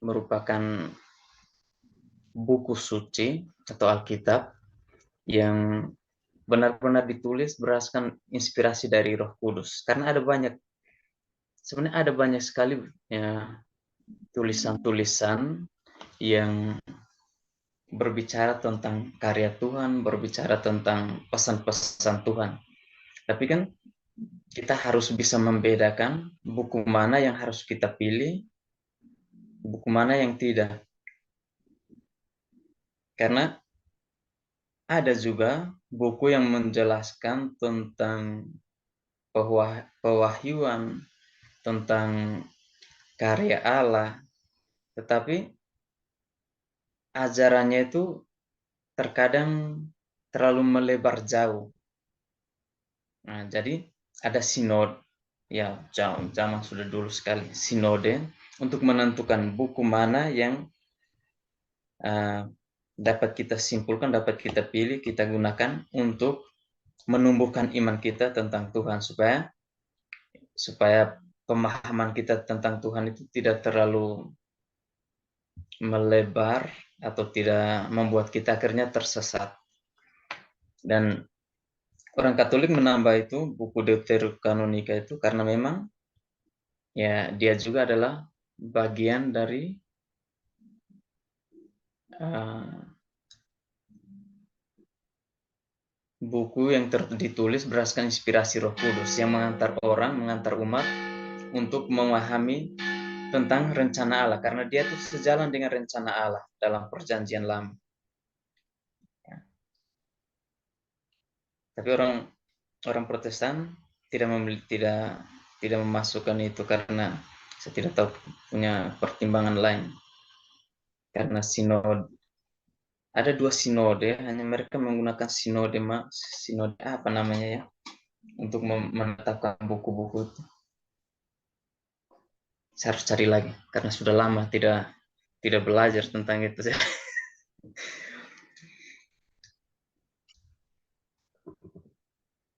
S2: merupakan buku suci atau Alkitab yang benar-benar ditulis berdasarkan inspirasi dari Roh Kudus. Karena sebenarnya ada banyak sekali ya, tulisan-tulisan yang berbicara tentang karya Tuhan, berbicara tentang pesan-pesan Tuhan. Tapi kan kita harus bisa membedakan buku mana yang harus kita pilih, buku mana yang tidak. Karena ada juga buku yang menjelaskan tentang pewahyuan, tentang karya Allah, tetapi ajarannya itu terkadang terlalu melebar jauh. Nah, jadi ada sinode, ya zaman sudah dulu sekali, sinode untuk menentukan buku mana yang dapat kita simpulkan, dapat kita pilih, kita gunakan untuk menumbuhkan iman kita tentang Tuhan, supaya pemahaman kita tentang Tuhan itu tidak terlalu melebar atau tidak membuat kita akhirnya tersesat. Dan orang Katolik menambah itu buku Deuterokanonika itu karena memang ya dia juga adalah bagian dari buku yang ditulis berdasarkan inspirasi Roh Kudus yang mengantar umat untuk memahami tentang rencana Allah, karena dia itu sejalan dengan rencana Allah dalam perjanjian lama. Ya. Tapi orang Protestan tidak memasukkan itu karena saya tidak tahu, punya pertimbangan lain. Karena ada 2 sinode, hanya mereka menggunakan sinode apa namanya ya, untuk menetapkan buku-buku itu. Saya harus cari lagi karena sudah lama tidak belajar tentang itu.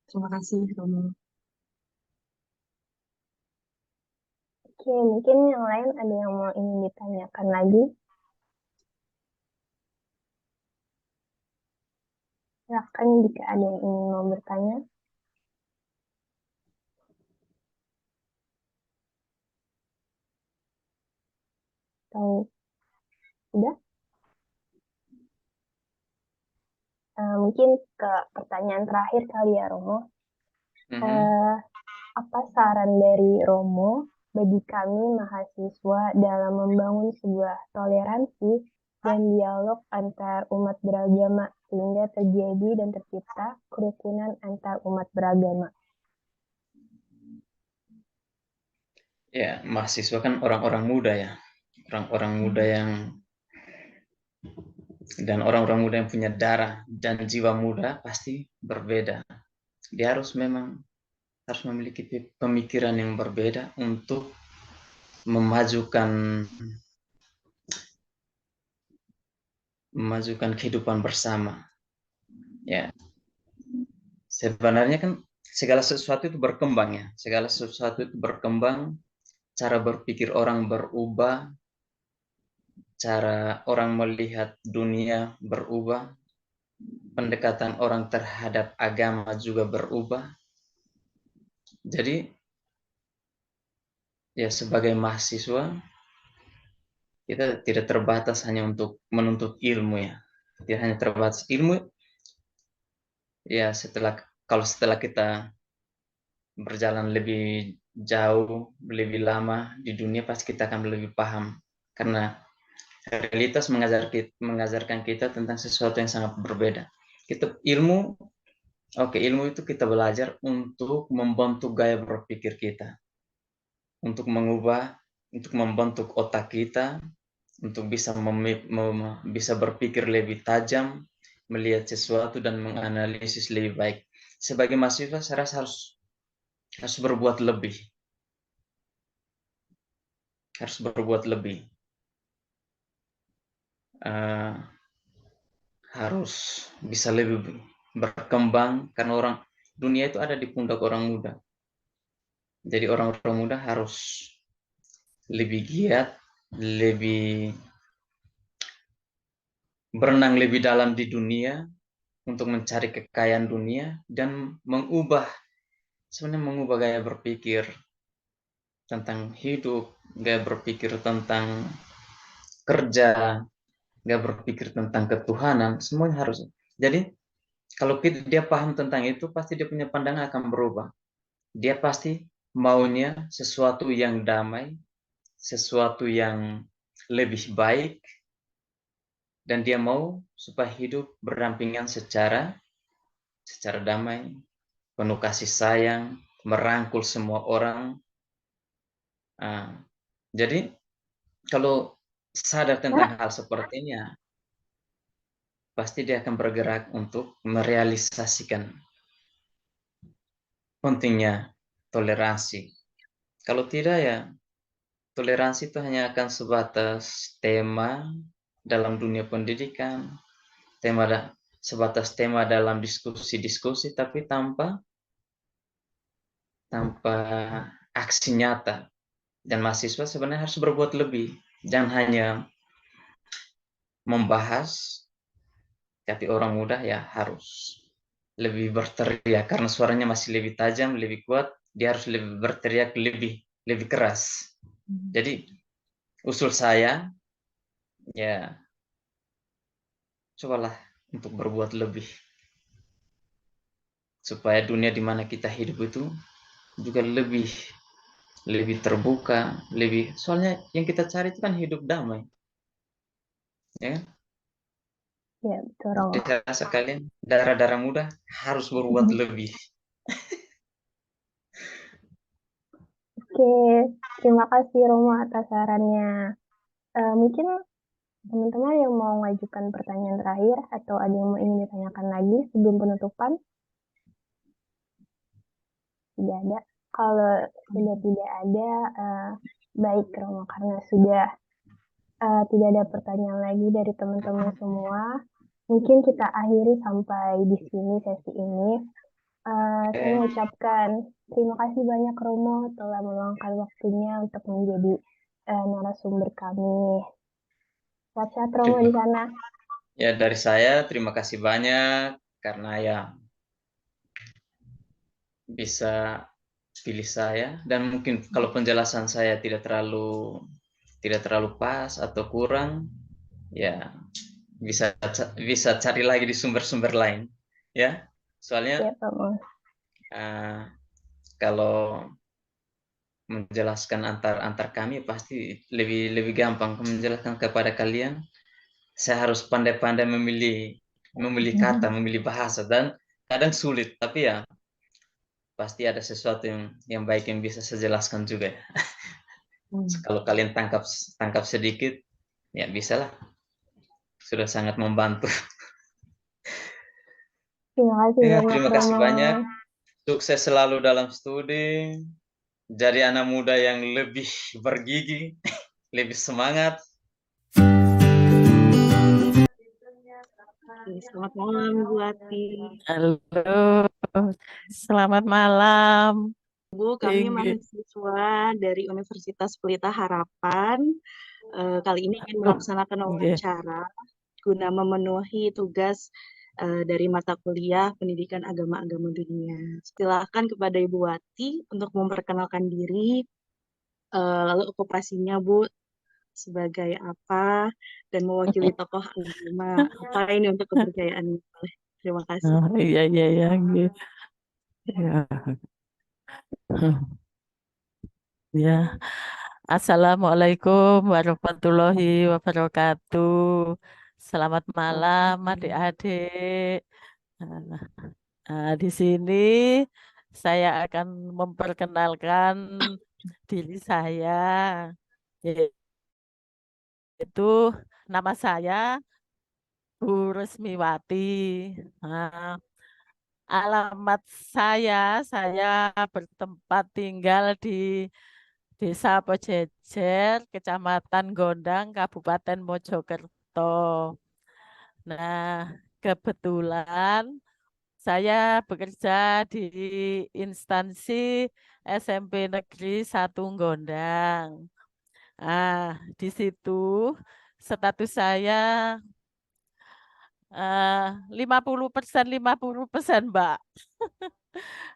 S4: Terima kasih, Romo.
S1: Oke, mungkin yang lain ada yang ingin ditanyakan lagi? Silakan jika ada yang ingin mau bertanya. Atau sudah? Mungkin ke pertanyaan terakhir kali ya, Romo. Apa saran dari Romo bagi kami mahasiswa dalam membangun sebuah toleransi dan dialog antar umat beragama sehingga terjadi dan tercipta kerukunan antar umat beragama?
S2: Ya, mahasiswa kan orang-orang muda ya. Orang-orang muda orang-orang muda yang punya darah dan jiwa muda pasti berbeda. Dia harus memiliki pemikiran yang berbeda untuk memajukan kehidupan bersama. Ya. Sebenarnya kan segala sesuatu itu berkembang ya. Segala sesuatu itu berkembang, cara berpikir orang berubah, cara orang melihat dunia berubah, pendekatan orang terhadap agama juga berubah. Jadi ya sebagai mahasiswa kita tidak terbatas hanya untuk menuntut ilmu ya. Tidak hanya terbatas ilmu. Ya setelah kita berjalan lebih jauh, lebih lama di dunia, pasti kita akan lebih paham. Karena realitas mengajarkan kita tentang sesuatu yang sangat berbeda. Ilmu itu kita belajar untuk membentuk gaya berpikir kita, untuk membentuk otak kita, untuk bisa berpikir lebih tajam, melihat sesuatu dan menganalisis lebih baik. Sebagai mahasiswa, saya rasa harus berbuat lebih. Harus berbuat lebih. Harus bisa lebih berkembang karena dunia itu ada di pundak orang muda. Jadi orang-orang muda harus lebih giat, lebih berenang lebih dalam di dunia untuk mencari kekayaan dunia dan sebenarnya mengubah gaya berpikir tentang hidup, gaya berpikir tentang kerja, gaya berpikir tentang ketuhanan, semuanya harus. Jadi kalau dia paham tentang itu, pasti dia punya pandangan akan berubah. Dia pasti maunya sesuatu yang damai, sesuatu yang lebih baik, dan dia mau supaya hidup berdampingan secara damai, penuh kasih sayang, merangkul semua orang. Jadi kalau sadar tentang hal sepertinya, pasti dia akan bergerak untuk merealisasikan pentingnya toleransi. Kalau tidak ya, toleransi itu hanya akan sebatas tema dalam dunia pendidikan, sebatas tema dalam diskusi-diskusi, tapi tanpa aksi nyata. Dan mahasiswa sebenarnya harus berbuat lebih, jangan hanya membahas, tapi orang muda ya harus lebih berteriak karena suaranya masih lebih tajam, lebih kuat, dia harus lebih berteriak lebih keras. Jadi usul saya ya cobalah untuk berbuat lebih supaya dunia di mana kita hidup itu juga lebih terbuka, soalnya yang kita cari itu kan hidup damai. Ya kan?
S1: Ya, betul, Romo.
S2: Jadi saya rasa kalian darah-darah muda harus berbuat lebih.
S1: Oke, terima kasih Romo atas sarannya. Mungkin teman-teman yang mau mengajukan pertanyaan terakhir atau ada yang ingin ditanyakan lagi sebelum penutupan? Tidak ada. Kalau sudah tidak ada, baik Romo, karena sudah tidak ada pertanyaan lagi dari teman-teman semua. Mungkin kita akhiri sampai di sini sesi ini. Saya mengucapkan terima kasih banyak Romo telah meluangkan waktunya untuk menjadi narasumber kami. Sehat-sehat Romo di sana.
S2: Ya, dari saya terima kasih banyak karena ya bisa pilih saya, dan mungkin kalau penjelasan saya tidak terlalu pas atau kurang, ya bisa cari lagi di sumber-sumber lain, ya. Soalnya
S1: Ya, Romo.
S2: kalau menjelaskan antar kami pasti lebih gampang menjelaskan kepada kalian. Saya harus pandai-pandai memilih kata, memilih bahasa, dan kadang sulit, tapi ya pasti ada sesuatu yang baik yang bisa saya jelaskan juga ya. Kalau kalian tangkap sedikit, ya bisa lah. Sudah sangat membantu.
S1: Terima kasih
S2: Ya,
S1: banyak
S2: terima kasih
S1: Romo.
S2: banyak. Sukses selalu dalam studi. Jadi anak muda yang lebih bergigi, lebih semangat.
S4: Selamat malam Bu Ati.
S8: Halo, selamat malam.
S4: Bu, kami mahasiswa dari Universitas Pelita Harapan. Kali ini ingin melaksanakan wawancara guna memenuhi tugas dari mata kuliah Pendidikan Agama-Agama Dunia. Silakan kepada Ibu Wati untuk memperkenalkan diri, lalu okupasinya Bu sebagai apa, dan mewakili tokoh agama apa ini untuk kepercayaan. Terima kasih.
S8: Oh, iya, gitu. Ya. Ya. Assalamualaikum warahmatullahi wabarakatuh. Selamat malam adik-adik. Di sini saya akan memperkenalkan diri saya, yaitu nama saya Bu Resmiwati. Nah, alamat saya bertempat tinggal di Desa Pejejer, Kecamatan Gondang, Kabupaten Mojokerto. Nah, kebetulan saya bekerja di instansi SMP Negeri 1 Gondang. Di situ status saya 50%, 50%, Mbak.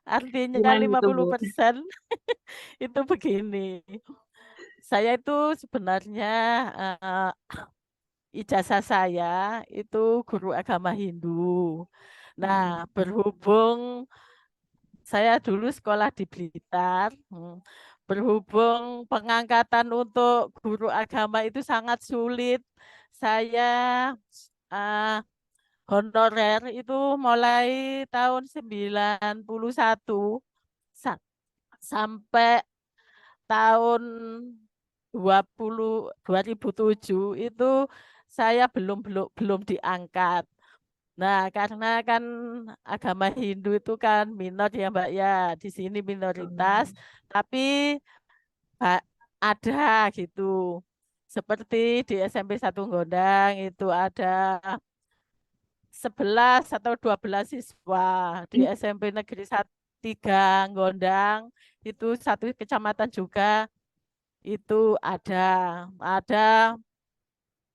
S8: Artinya
S4: Gimana tuh, Bu?
S8: 50% itu begini. Saya itu sebenarnya ijazah saya itu guru agama Hindu. Nah, berhubung saya dulu sekolah di Blitar, berhubung pengangkatan untuk guru agama itu sangat sulit. Saya eh, honorer itu mulai tahun 91 sa- sampai tahun 2007 itu saya belum belum belum diangkat. Nah, karena kan agama Hindu itu kan minor ya Mbak ya, di sini minoritas, tapi ada gitu. Seperti di SMP 1 Gondang itu ada 11 atau 12 siswa, di SMP Negeri 3 Gondang itu satu kecamatan juga itu ada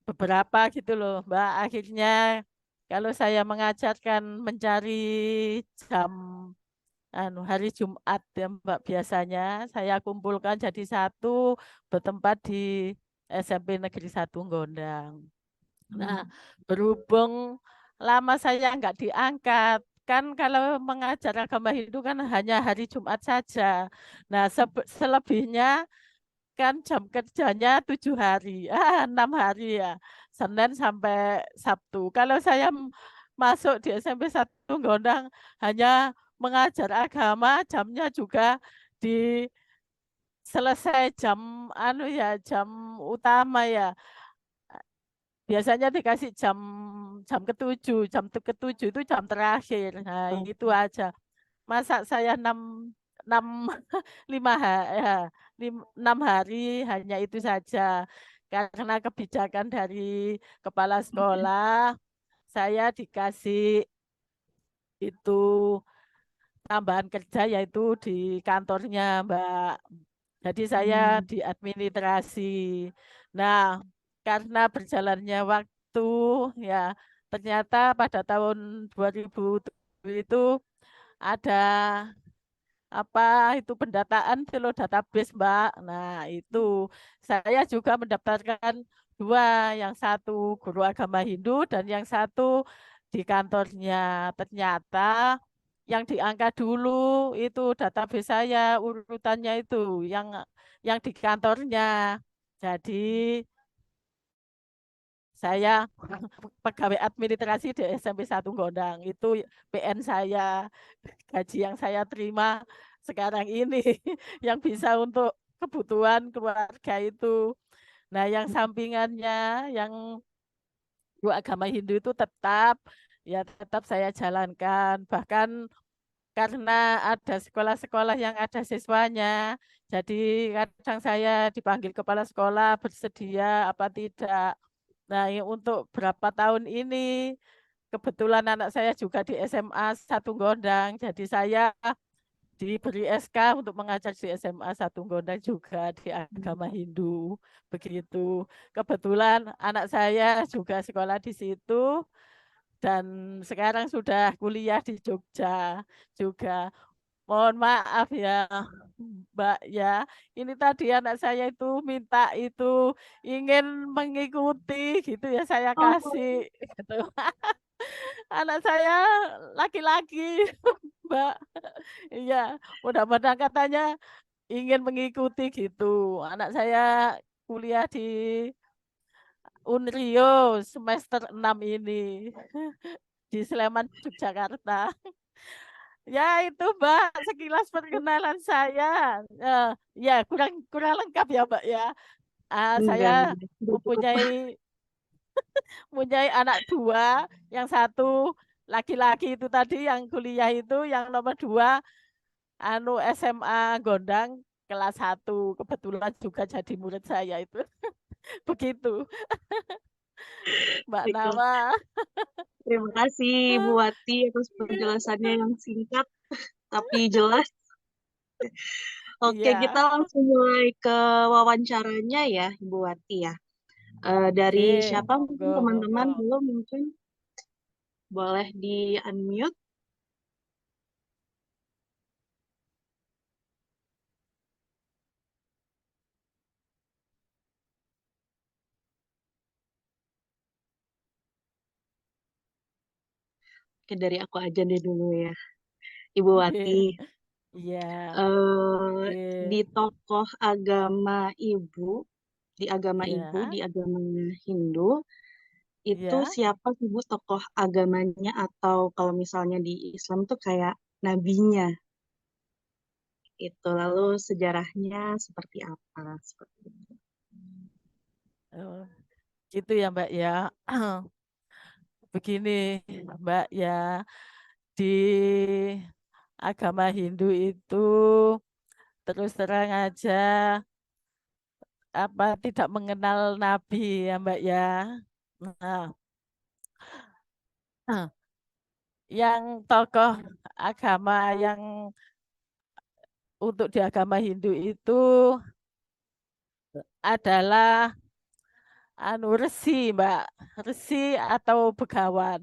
S8: beberapa gitu loh Mbak. Akhirnya kalau saya mengajarkan mencari jam hari Jumat ya Mbak, biasanya saya kumpulkan jadi satu bertempat di SMP Negeri 1 Gondang. Nah, berhubung lama saya nggak diangkat, kan kalau mengajar agama Hindu kan hanya hari Jumat saja. Nah, selebihnya kan jam kerjanya 7 hari, 6 hari ya, Senin sampai Sabtu. Kalau saya masuk di SMP 1 Gondang hanya mengajar agama, jamnya juga di selesai jam jam utama ya. Biasanya dikasih jam ke-7 itu jam terakhir. Nah, itu aja. Masa saya 6 lima hari, 6 hari hanya itu saja. Karena kebijakan dari kepala sekolah, saya dikasih itu tambahan kerja yaitu di kantornya, Mbak. Jadi saya di administrasi. Nah, karena berjalannya waktu, ya ternyata pada tahun 2007 itu ada apa itu pendataan silo database Mbak. Nah itu saya juga mendaftarkan dua, yang satu guru agama Hindu dan yang satu di kantornya. Ternyata yang diangkat dulu itu database saya urutannya itu yang di kantornya. Jadi saya pegawai administrasi di SMP 1 Gondang itu PN saya, gaji yang saya terima sekarang ini yang bisa untuk kebutuhan keluarga itu. Nah, yang sampingannya yang guru agama Hindu itu tetap saya jalankan. Bahkan karena ada sekolah-sekolah yang ada siswanya, jadi kadang saya dipanggil kepala sekolah bersedia apa tidak. Nah, untuk berapa tahun ini kebetulan anak saya juga di SMA 1 Gondang, jadi saya diberi SK untuk mengajar di SMA 1 Gondang juga di agama Hindu. Begitu. Kebetulan anak saya juga sekolah di situ dan sekarang sudah kuliah di Jogja juga. Mohon maaf ya, Mbak ya. Ini tadi anak saya itu minta itu ingin mengikuti gitu ya saya kasih gitu. Anak saya laki-laki, Mbak. Iya, mudah-mudahan katanya ingin mengikuti gitu. Anak saya kuliah di Unrio semester 6 ini di Sleman, Yogyakarta. Ya itu Mbak, sekilas perkenalan saya. Ya kurang kurang lengkap ya Mbak ya. Saya
S4: Enggak, udah cukup.
S8: mempunyai anak dua, yang satu laki-laki itu tadi yang kuliah itu, yang nomor dua SMA Gondang kelas 1. Kebetulan juga jadi murid saya itu. Begitu, Mbak
S4: Baiklah.
S8: Nawa.
S4: Terima kasih Bu Wati atas penjelasannya yang singkat tapi jelas. Oke,
S8: Iya.
S4: kita langsung mulai ke wawancaranya ya, Ibu Wati ya. Dari
S8: Oke,
S4: siapa mungkin teman-teman
S8: monggo.
S4: belum mungkin? Boleh di-unmute. Oke, dari aku aja deh dulu ya. Ibu Wati,
S8: Iya,
S4: di tokoh agama Ibu, di agama Ibu,
S8: iya,
S4: di agama Hindu, itu
S8: iya.
S4: siapa sih Bu tokoh agamanya atau kalau misalnya di Islam tuh kayak nabinya itu. Lalu sejarahnya seperti apa? Seperti itu.
S8: Oh, gitu ya Mbak ya. Begini Mbak ya, di agama Hindu itu terus terang aja apa tidak mengenal nabi ya Mbak ya. Nah, yang tokoh agama yang untuk di agama Hindu itu adalah resi Mbak, resi atau begawan.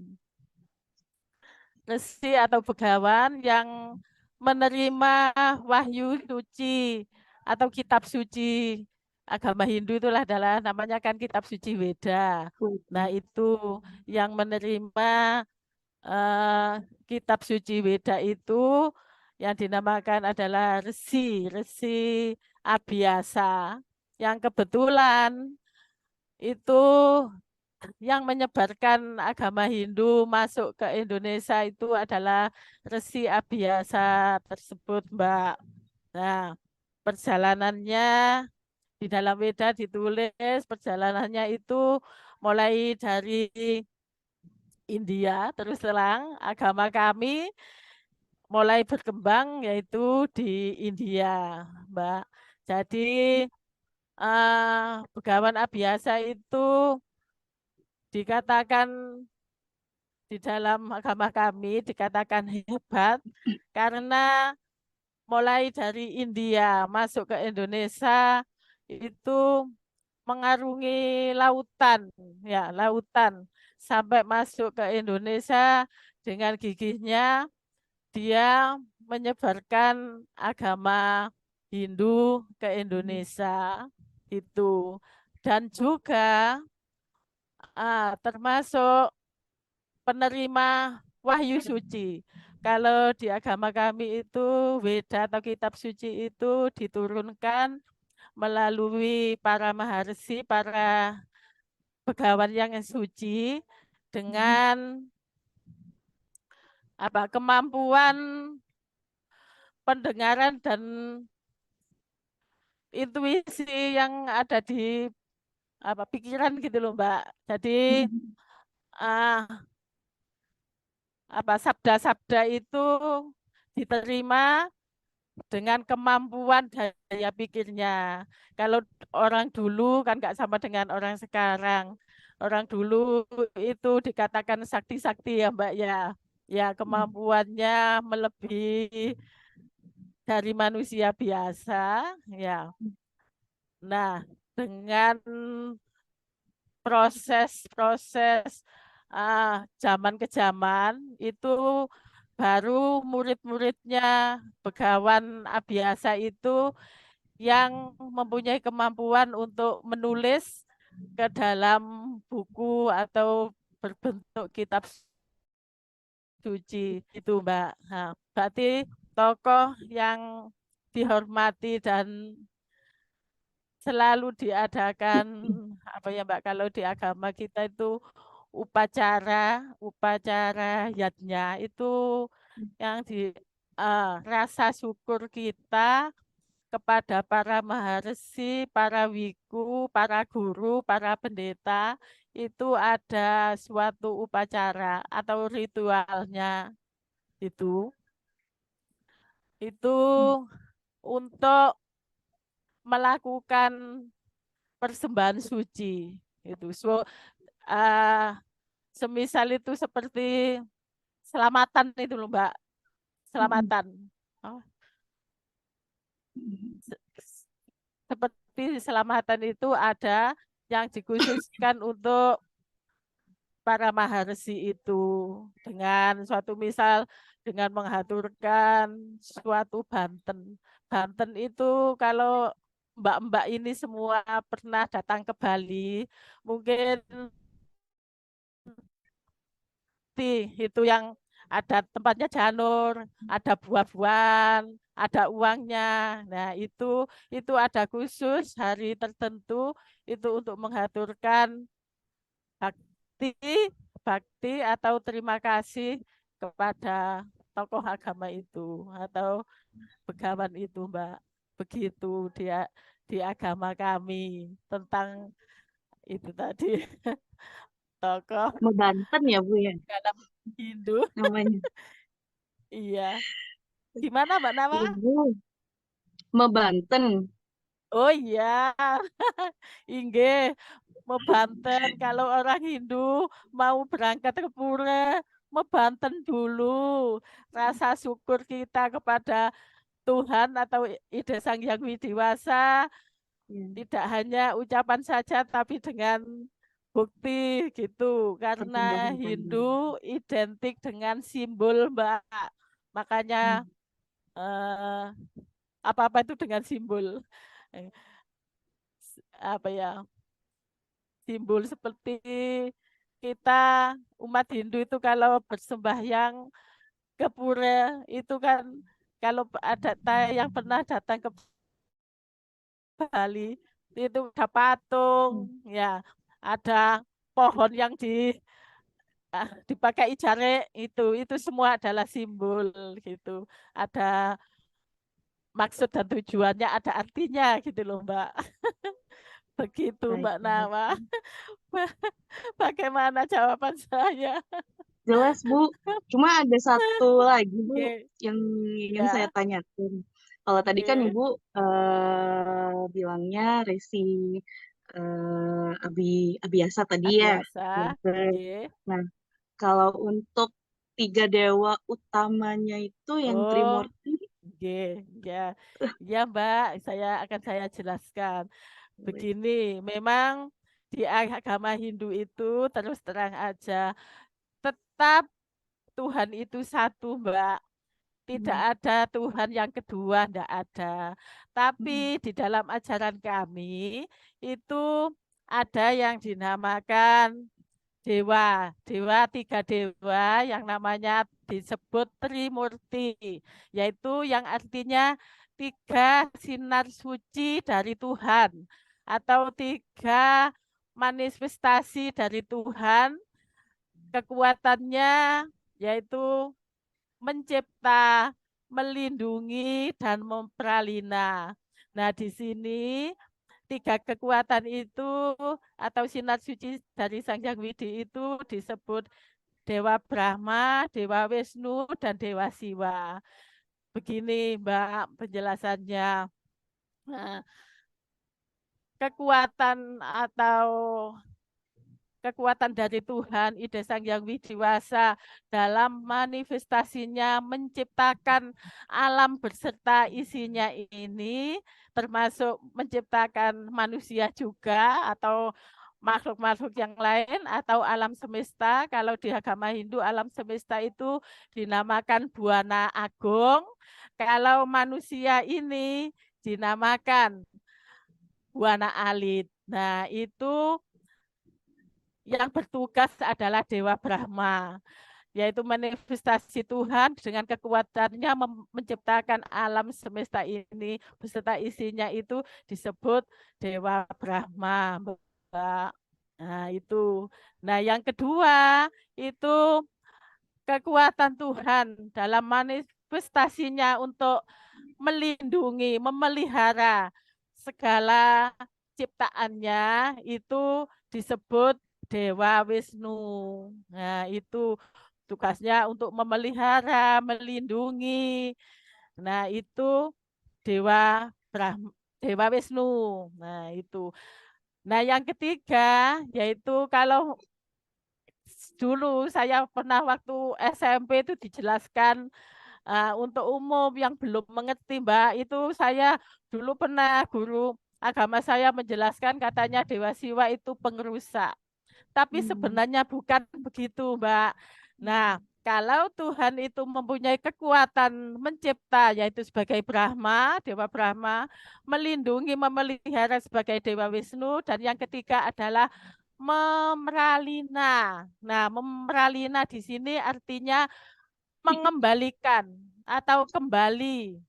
S8: Resi atau begawan yang menerima wahyu suci atau kitab suci agama Hindu itulah adalah namanya kan kitab suci Weda. Nah, itu yang menerima kitab suci Weda itu yang dinamakan adalah resi Abhyasa. Yang kebetulan itu yang menyebarkan agama Hindu masuk ke Indonesia itu adalah Resi Abhyasa tersebut, Mbak. Nah, perjalanannya di dalam Weda ditulis perjalanannya itu mulai dari India, terus terang agama kami mulai berkembang yaitu di India, Mbak. Jadi Begawan Abhyasa itu dikatakan di dalam agama kami dikatakan hebat karena mulai dari India masuk ke Indonesia itu mengarungi lautan, ya lautan sampai masuk ke Indonesia dengan gigihnya dia menyebarkan agama Hindu ke Indonesia itu dan juga termasuk penerima wahyu suci. Kalau di agama kami itu Weda atau kitab suci itu diturunkan melalui para maharsi, para begawan yang suci dengan kemampuan pendengaran dan intuisi yang ada di pikiran gitu loh Mbak. Jadi ah, sabda-sabda itu diterima dengan kemampuan daya pikirnya. Kalau orang dulu kan nggak sama dengan orang sekarang. Orang dulu itu dikatakan sakti-sakti ya Mbak ya. Ya kemampuannya melebihi dari manusia biasa. Ya. Nah, dengan proses-proses zaman ke zaman itu baru murid-muridnya Begawan Abhyasa itu yang mempunyai kemampuan untuk menulis ke dalam buku atau berbentuk kitab suci itu Mbak. Nah, berarti tokoh yang dihormati dan selalu diadakan apa ya Mbak kalau di agama kita itu upacara yatnya itu yang di rasa syukur kita kepada para maharesi, para wiku, para guru, para pendeta itu ada suatu upacara atau ritualnya itu untuk melakukan persembahan suci itu. So, semisal itu seperti selamatan itu loh Mbak, selamatan. Oh, seperti selamatan itu ada yang dikhususkan untuk para maharsi itu dengan suatu misal dengan mengaturkan suatu Banten. Banten itu kalau mbak-mbak ini semua pernah datang ke Bali, mungkin itu yang ada tempatnya janur, ada buah-buahan, ada uangnya. Nah, itu ada khusus hari tertentu itu untuk mengaturkan bakti bakti atau terima kasih kepada tokoh agama itu atau begawan itu, Mbak. Begitu dia di agama kami tentang itu tadi tokoh
S4: Mebanten ya Bu ya
S8: dalam Hindu.
S4: namanya.
S8: Iya. Gimana Mbak Nawa?
S4: Ibu, Mebanten.
S8: Oh iya, Inggih, Mebanten. Kalau orang Hindu mau berangkat ke pura, Mebanten dulu. Rasa syukur kita kepada Tuhan atau Ide Sang Hyang Widiwasa tidak hanya ucapan saja, tapi dengan bukti gitu. Karena Hindu identik dengan simbol, Mbak. Makanya apa-apa itu dengan simbol. Apa ya? Simbol seperti kita umat Hindu itu kalau bersembahyang ke pura itu kan kalau ada yang pernah datang ke Bali itu ada patung ya, ada pohon yang dipakai jare itu semua adalah simbol gitu. Ada maksud dan tujuannya, ada artinya gitu loh, Mbak. Begitu Mbak Nawa. Bagaimana jawaban saya?
S4: Jelas Bu. Cuma ada satu lagi Bu yang ingin
S8: Ya.
S4: saya tanyakan. Kalau tadi kan Ibu bilangnya resi Abiyasa tadi ya.
S8: Biasa.
S4: Nah, kalau untuk 3 dewa utamanya itu yang Trimurti.
S8: Ya, ya Mbak, akan saya jelaskan. Begini, memang di agama Hindu itu terus terang aja, tetap Tuhan itu satu, Mbak. Tidak ada Tuhan yang kedua, tidak ada. Tapi di dalam ajaran kami itu ada yang dinamakan dewa, 3 dewa yang namanya disebut Trimurti, yaitu yang artinya 3 sinar suci dari Tuhan atau 3 manifestasi dari Tuhan. Kekuatannya yaitu mencipta, melindungi, dan mempralina. Nah, di sini 3 kekuatan itu atau sinar suci dari Sang Hyang Widi itu disebut Dewa Brahma, Dewa Wisnu, dan Dewa Siwa. Begini Mbak penjelasannya. Nah, kekuatan dari Tuhan, Ide Sang Hyang Widiwasa dalam manifestasinya menciptakan alam beserta isinya ini, termasuk menciptakan manusia juga atau makhluk-makhluk yang lain atau alam semesta. Kalau di agama Hindu alam semesta itu dinamakan Buana Agung. Kalau manusia ini dinamakan Buana Alit. Nah, itu yang bertugas adalah Dewa Brahma, yaitu manifestasi Tuhan dengan kekuatannya menciptakan alam semesta ini beserta isinya itu disebut Dewa Brahma, Mbak. Nah, itu. Nah, yang kedua itu kekuatan Tuhan dalam manifestasinya untuk melindungi, memelihara segala ciptaannya itu disebut Dewa Wisnu. Nah, itu tugasnya untuk memelihara, melindungi. Nah, itu Dewa Wisnu. Nah, itu. Nah, yang ketiga yaitu kalau dulu saya pernah waktu SMP itu dijelaskan untuk umum yang belum mengerti Mbak, itu saya dulu pernah guru agama saya menjelaskan katanya Dewa Siwa itu pengrusak. Tapi sebenarnya bukan begitu, Mbak. Nah, kalau Tuhan itu mempunyai kekuatan mencipta, yaitu sebagai Brahma, Dewa Brahma, melindungi, memelihara sebagai Dewa Wisnu, dan yang ketiga adalah memeralina. Nah, memeralina di sini artinya mengembalikan atau kembali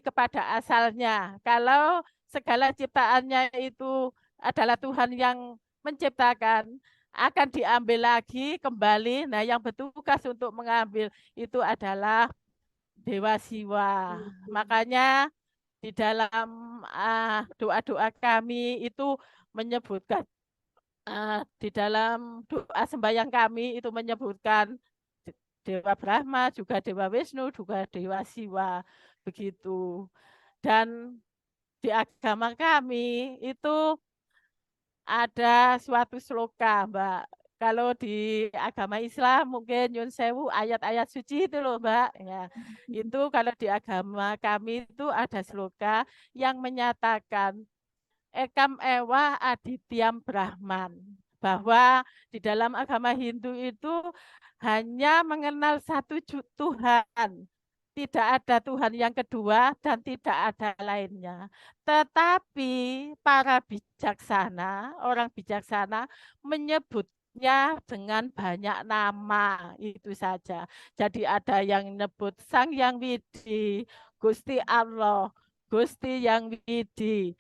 S8: kepada asalnya. Kalau segala ciptaannya itu adalah Tuhan yang menciptakan, akan diambil lagi kembali. Nah, yang bertugas untuk mengambil itu adalah Dewa Siwa. Makanya di dalam doa-doa kami itu menyebutkan, di dalam doa sembahyang kami itu menyebutkan Dewa Brahma, juga Dewa Wisnu, juga Dewa Siwa, begitu. Dan di agama kami itu ada suatu sloka, Mbak. Kalau di agama Islam mungkin Yun Sewu ayat-ayat suci itu loh, Mbak. Ya, itu kalau di agama kami itu ada sloka yang menyatakan Ekam Ewa Adityam Brahman, bahwa di dalam agama Hindu itu hanya mengenal satu Tuhan. Tidak ada Tuhan yang kedua dan tidak ada lainnya. Tetapi para bijaksana, orang bijaksana menyebutnya dengan banyak nama, itu saja. Jadi ada yang menyebut Sang Yang Widi, Gusti Allah, Gusti Yang Widi,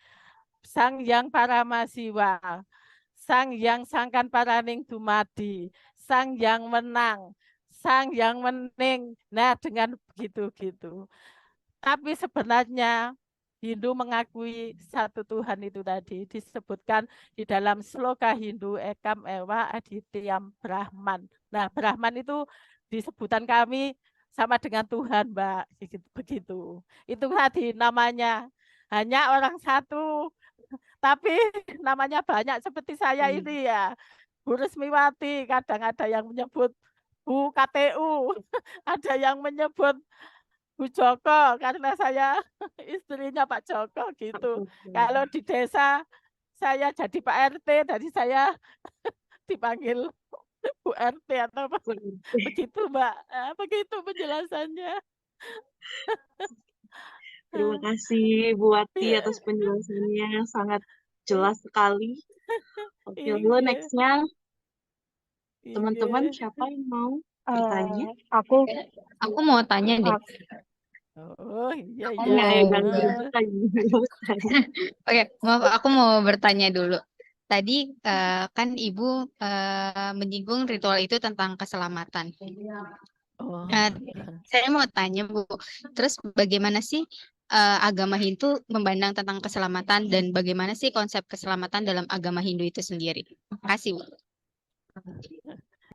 S8: Sang Yang Paramasiwa, Sang Yang Sangkan Paraning Dumadi, Sang Yang Menang, Sang Yang Mening. Nah, dengan begitu-gitu. Tapi sebenarnya Hindu mengakui satu Tuhan itu tadi disebutkan di dalam sloka Hindu Ekam Ewa Adityam Brahman. Nah, Brahman itu disebutan kami sama dengan Tuhan, Mbak. Begitu. Itu tadi namanya. Hanya orang satu, tapi namanya banyak seperti saya ini ya. Bu Resmiwati, kadang ada yang menyebut Bu KTU, ada yang menyebut Bu Joko karena saya istrinya Pak Joko gitu. Kalau di desa saya jadi Pak RT, dari saya dipanggil Bu RT atau apa. Begitu Mbak, begitu penjelasannya.
S4: Terima kasih Bu Wati atas penjelasannya, sangat jelas sekali. Oke, lalu
S8: Iya,
S4: nextnya teman-teman
S8: iya.
S4: siapa yang mau bertanya?
S6: Aku mau tanya deh.
S8: Oh iya
S6: Aku
S8: iya.
S6: mau Oke, maaf aku mau bertanya dulu. Tadi kan Ibu menyinggung ritual itu tentang keselamatan.
S8: Oh.
S6: Saya mau tanya Bu, terus bagaimana sih agama Hindu memandang tentang keselamatan dan bagaimana sih konsep keselamatan dalam agama Hindu itu sendiri? Terima kasih Bu.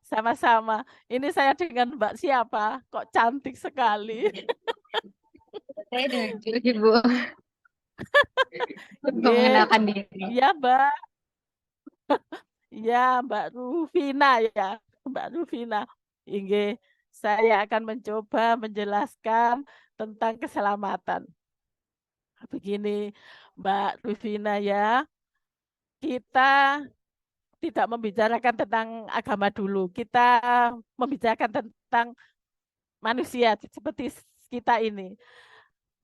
S8: Sama-sama. Ini saya dengan Mbak siapa? Kok cantik sekali.
S6: Saya dengan Ibu. Mengenalkan diri.
S8: Iya, Mbak. Ya, Mbak Rufina ya. Mbak Rufina. Inge, saya akan mencoba menjelaskan tentang keselamatan. Begini, Mbak Rufina ya. Kita tidak membicarakan tentang agama dulu. Kita membicarakan tentang manusia seperti kita ini.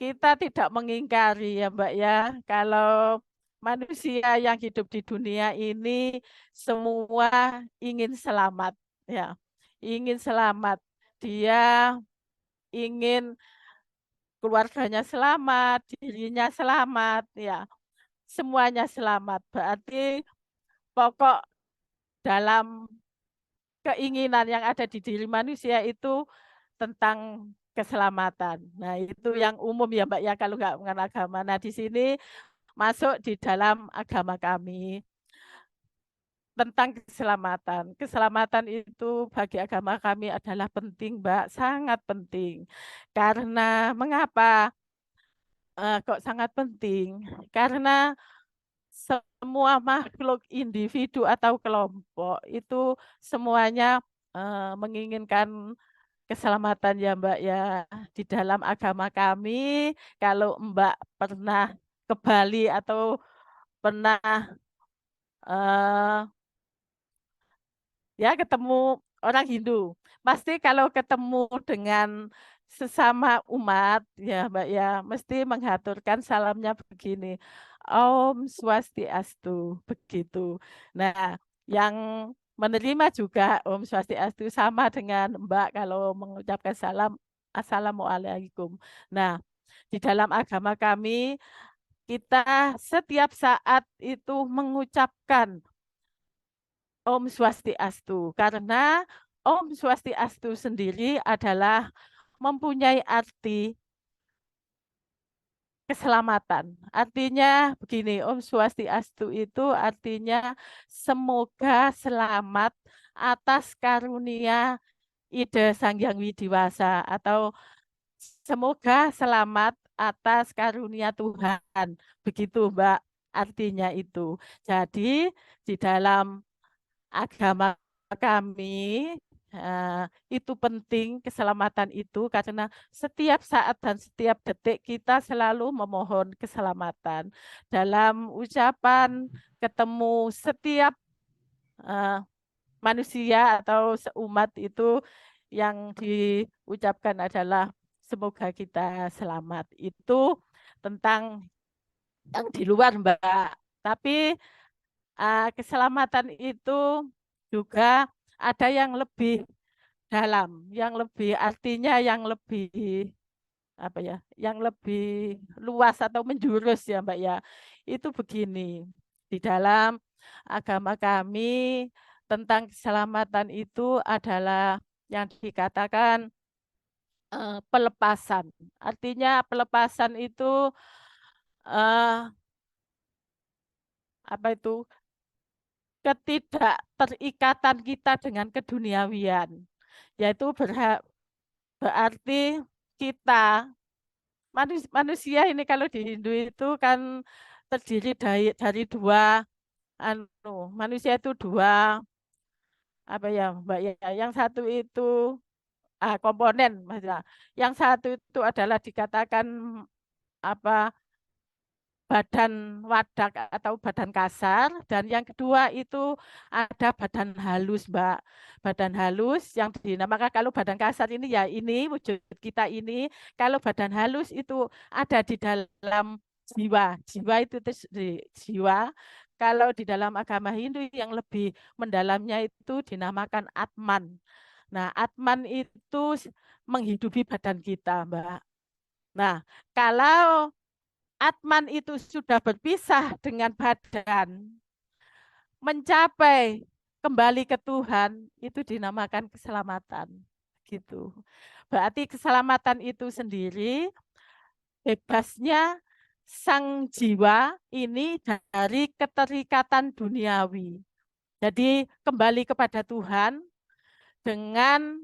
S8: Kita tidak mengingkari ya Mbak ya, kalau manusia yang hidup di dunia ini semua ingin selamat ya. Ingin selamat. Dia ingin keluarganya selamat, dirinya selamat ya. Semuanya selamat. Berarti pokok dalam keinginan yang ada di diri manusia itu tentang keselamatan. Nah, itu yang umum ya Mbak ya kalau nggak mengenal agama. Nah, di sini masuk di dalam agama kami tentang keselamatan. Keselamatan itu bagi agama kami adalah penting, Mbak, sangat penting. Karena mengapa kok sangat penting? Karena semua makhluk individu atau kelompok itu semuanya menginginkan keselamatan ya Mbak ya. Di dalam agama kami, kalau Mbak pernah ke Bali atau pernah ya ketemu orang Hindu. Pasti kalau ketemu dengan sesama umat ya Mbak ya, mesti menghaturkan salamnya begini. Om Swastiastu, begitu. Nah, yang menerima juga Om Swastiastu sama dengan Mbak kalau mengucapkan salam Assalamualaikum. Nah, di dalam agama kami kita setiap saat itu mengucapkan Om Swastiastu karena Om Swastiastu sendiri adalah mempunyai arti keselamatan. Artinya begini, Om Swastiastu itu artinya semoga selamat atas karunia Ida Sang Hyang Widiwasa atau semoga selamat atas karunia Tuhan. Begitu Mbak artinya itu. Jadi di dalam agama kami itu penting keselamatan itu karena setiap saat dan setiap detik kita selalu memohon keselamatan dalam ucapan ketemu setiap manusia atau seumat itu yang diucapkan adalah semoga kita selamat. Itu tentang yang di luar Mbak. Tapi keselamatan itu juga ada yang lebih dalam, yang lebih artinya yang lebih apa ya, yang lebih luas atau menjurus ya Mbak ya. Itu begini, di dalam agama kami tentang keselamatan itu adalah yang dikatakan pelepasan. Artinya pelepasan itu apa itu? Ketidakterikatan kita dengan keduniawian, yaitu berarti kita manusia ini kalau di Hindu itu kan terdiri dari dua manusia itu dua apa ya Mbak ya, yang satu itu komponen maksudnya, yang satu itu adalah dikatakan apa badan wadak atau badan kasar, dan yang kedua itu ada badan halus, Mbak. Badan halus yang dinamakan, kalau badan kasar ini ya ini wujud kita ini, kalau badan halus itu ada di dalam jiwa. Jiwa itu di jiwa. Kalau di dalam agama Hindu yang lebih mendalamnya itu dinamakan Atman. Nah, Atman itu menghidupi badan kita, Mbak. Nah, kalau Atman itu sudah berpisah dengan badan, mencapai kembali ke Tuhan, itu dinamakan keselamatan. Gitu. Berarti keselamatan itu sendiri bebasnya sang jiwa ini dari keterikatan duniawi. Jadi kembali kepada Tuhan dengan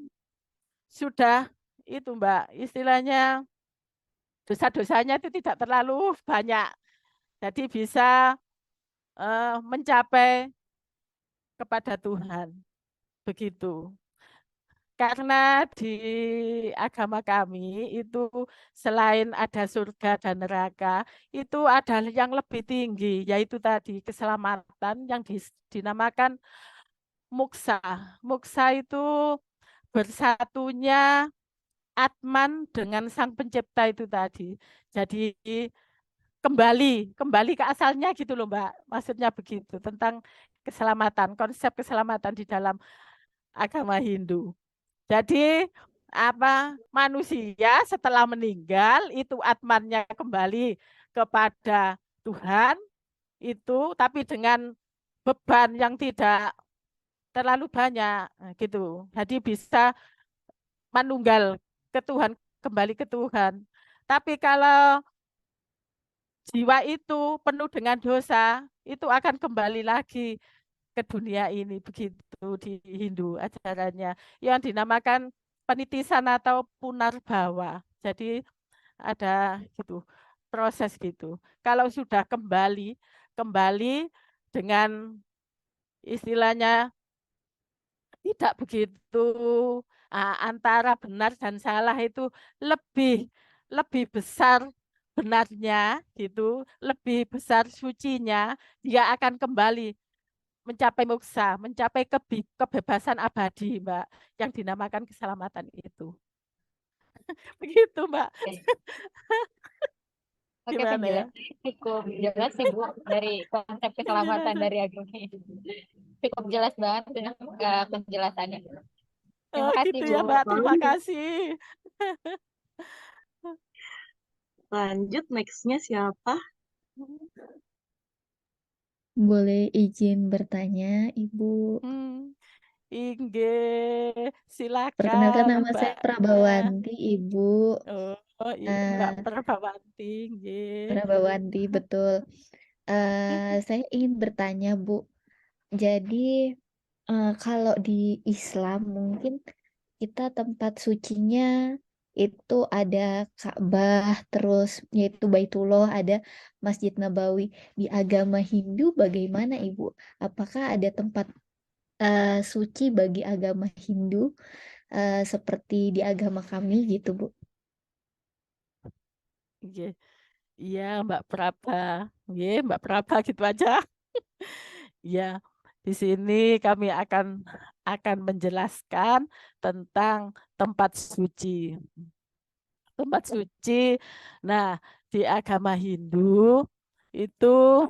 S8: sudah itu Mbak, istilahnya dosa-dosanya itu tidak terlalu banyak. Jadi bisa mencapai kepada Tuhan. Begitu. Karena di agama kami itu selain ada surga dan neraka, itu ada yang lebih tinggi, yaitu tadi keselamatan yang dinamakan muksa. Muksa itu bersatunya Atman dengan Sang Pencipta itu tadi. Jadi kembali ke asalnya gitu loh Mbak. Maksudnya begitu tentang keselamatan, konsep keselamatan di dalam agama Hindu. Jadi manusia setelah meninggal itu atmannya kembali kepada Tuhan itu, tapi dengan beban yang tidak terlalu banyak gitu. Jadi bisa menunggal ke Tuhan, kembali ke Tuhan. Tapi kalau jiwa itu penuh dengan dosa, itu akan kembali lagi ke dunia ini. Begitu di Hindu ajarannya. Yang dinamakan penitisan atau punarbawa. Jadi ada gitu proses gitu. Kalau sudah kembali dengan istilahnya tidak begitu antara benar dan salah itu lebih besar benarnya gitu, lebih besar sucinya, dia akan kembali mencapai moksa, mencapai kebebasan abadi, Mbak, yang dinamakan keselamatan itu. Begitu, Mbak.
S6: Oke,
S8: Gimana ya?
S6: penjelasannya cukup jelas sih Bu dari konsep keselamatan dari agama ini. Cukup jelas banget penjelasannya. Terima
S8: Oh,
S6: kasih
S8: gitu
S6: Bu.
S8: ya, Mbak. Terima kasih.
S4: Lanjut, next-nya siapa?
S5: Boleh izin bertanya, Ibu?
S8: Inge,
S5: Perkenalkan
S8: silakan
S5: nama saya
S8: Mbak.
S5: Prabawanti, Ibu.
S8: Oh, Mbak Prabawanti,
S5: Prabawanti, betul. Saya ingin bertanya, Bu. Jadi, kalau di Islam mungkin kita tempat sucinya itu ada Ka'bah, terus yaitu Baitullah, ada Masjid Nabawi. Di agama Hindu bagaimana, Ibu? Apakah ada tempat suci bagi agama Hindu seperti di agama kami gitu, Bu?
S8: Iya, Mbak Praba. Mbak Praba gitu aja. Ya, di sini kami akan menjelaskan tentang tempat suci. Tempat suci. Nah, di agama Hindu itu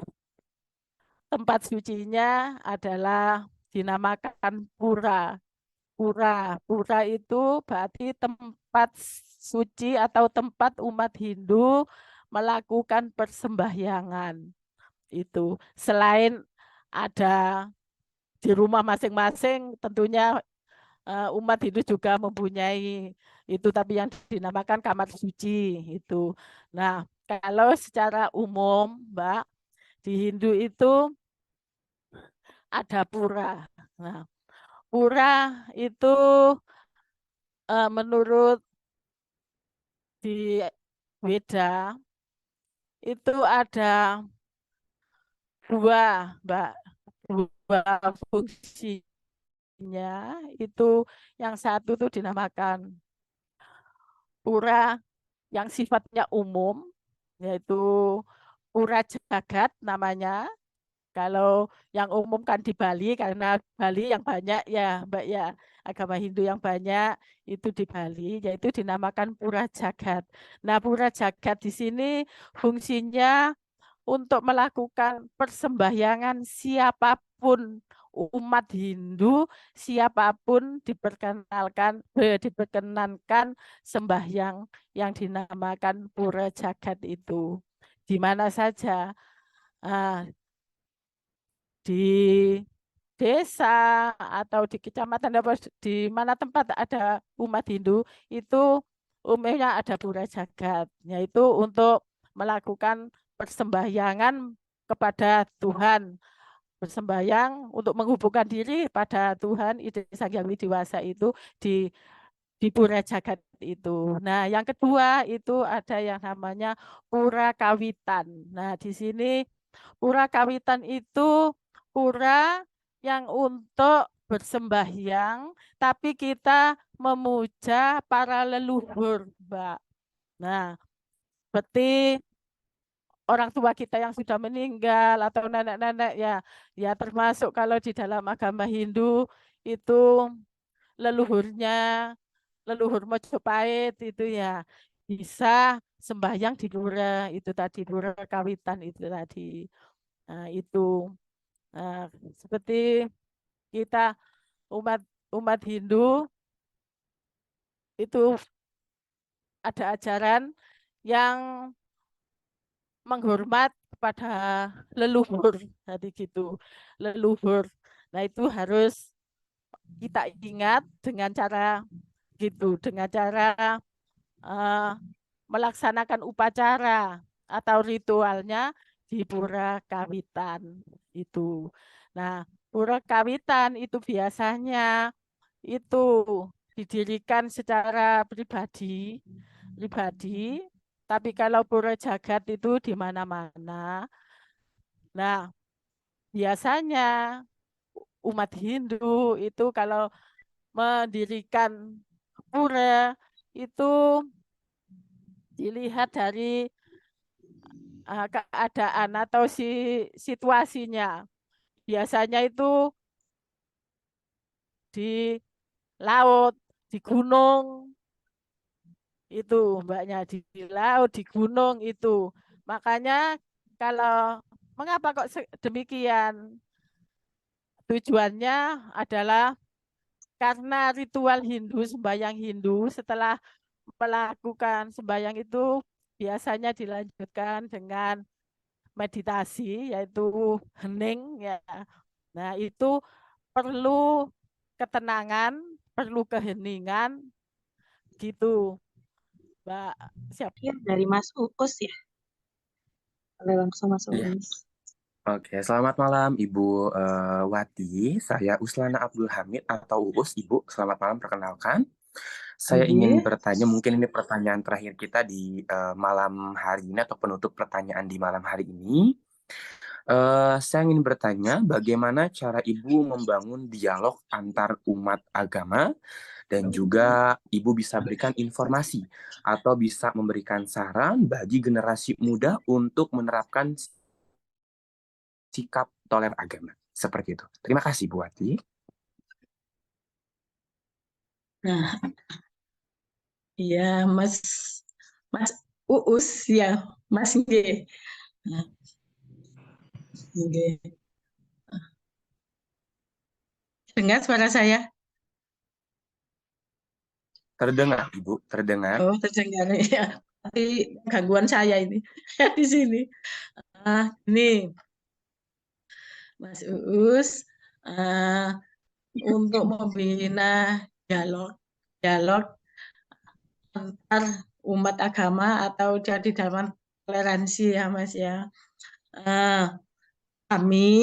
S8: tempat sucinya adalah dinamakan pura. Pura itu berarti tempat suci atau tempat umat Hindu melakukan persembahyangan. Itu selain ada di rumah masing-masing, tentunya umat Hindu juga mempunyai itu, tapi yang dinamakan kamar suci itu. Nah, kalau secara umum, Mbak, di Hindu itu ada pura. Nah, pura itu menurut di Weda itu ada dua, Mbak, dua fungsinya. Itu yang satu itu dinamakan pura yang sifatnya umum, yaitu pura jagat namanya. Kalau yang umum kan di Bali, karena Bali yang banyak ya Mbak ya, agama Hindu yang banyak itu di Bali, yaitu dinamakan pura jagat. Nah, pura jagat di sini fungsinya untuk melakukan persembahyangan siapapun umat Hindu, siapapun diperkenankan sembahyang yang dinamakan pura jagat itu. Di mana saja. Di desa atau di kecamatan di mana tempat ada umat Hindu itu umumnya ada pura jagat, yaitu untuk melakukan persembahyangan kepada Tuhan, bersembahyang untuk menghubungkan diri pada Tuhan Ide Sang Hyang Widiwasa itu di pura jagat itu. Nah, yang kedua itu ada yang namanya pura kawitan. Nah, di sini pura kawitan itu pura yang untuk bersembahyang, tapi kita memuja para leluhur, Mbak. Nah, seperti orang tua kita yang sudah meninggal atau nenek-nenek ya, ya termasuk kalau di dalam agama Hindu itu leluhurnya, leluhur Mojopahit itu ya bisa sembahyang di pura itu tadi, pura kawitan itu tadi. Nah, itu seperti kita umat umat Hindu itu ada ajaran yang menghormat kepada leluhur tadi gitu, leluhur. Nah, itu harus kita ingat dengan cara gitu, dengan cara eh, melaksanakan upacara atau ritualnya di pura kawitan itu. Nah, pura kawitan itu biasanya itu didirikan secara pribadi, pribadi. Tapi kalau pura jagat itu di mana-mana. Nah, biasanya umat Hindu itu kalau mendirikan pura itu dilihat dari keadaan atau situasinya. biasanya itu di laut, di gunung, itu mbaknya di laut, di gunung itu. Makanya kalau mengapa kok demikian? Tujuannya adalah karena ritual Hindu, sembahyang Hindu, setelah melakukan sembahyang itu biasanya dilanjutkan dengan meditasi, yaitu hening ya. Nah, itu perlu ketenangan, perlu keheningan gitu. Mbak, siap.
S4: Dari Mas Uus ya. Boleh langsung Mas
S3: Iya.
S4: Uus.
S3: Oke, selamat malam Ibu Wati. Saya Uslana Abdul Hamid atau Uus. Ibu, selamat malam. Perkenalkan, saya ingin bertanya, mungkin ini pertanyaan terakhir kita di malam hari ini atau penutup pertanyaan di malam hari ini. Saya ingin bertanya, bagaimana cara Ibu membangun dialog antar umat agama dan juga Ibu bisa berikan informasi atau bisa memberikan saran bagi generasi muda untuk menerapkan sikap toleran agama. Seperti itu. Terima kasih, Bu Wati.
S4: Nah, iya Mas Uus ya, Mas G. Nah, G. Dengar suara saya?
S3: Terdengar, Ibu, terdengar.
S4: Oh, terdengar ya. Tapi gangguan saya ini di sini. Ini Mas Uus untuk membina dialog antar umat agama atau jadi dalam toleransi ya Mas ya. Kami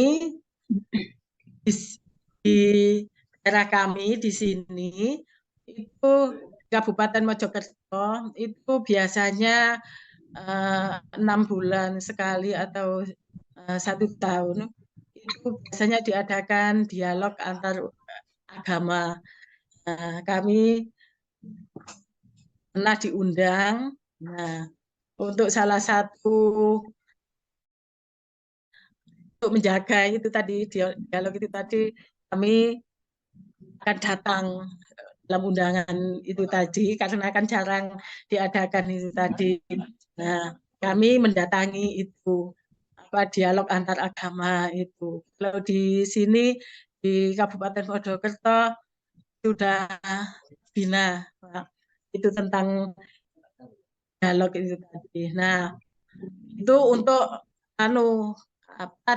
S4: di daerah kami di sini itu Kabupaten Mojokerto itu biasanya 6 bulan sekali atau 1 tahun itu biasanya diadakan dialog antar agama. Kami pernah diundang. Nah, untuk salah satu untuk menjaga itu tadi dialog itu tadi kami akan datang dalam undangan itu tadi karena kan jarang diadakan itu tadi. Nah, kami mendatangi itu dialog antar agama itu. Kalau di sini di Kabupaten Mojokerto sudah bina itu tentang dialog itu tadi. Nah, itu untuk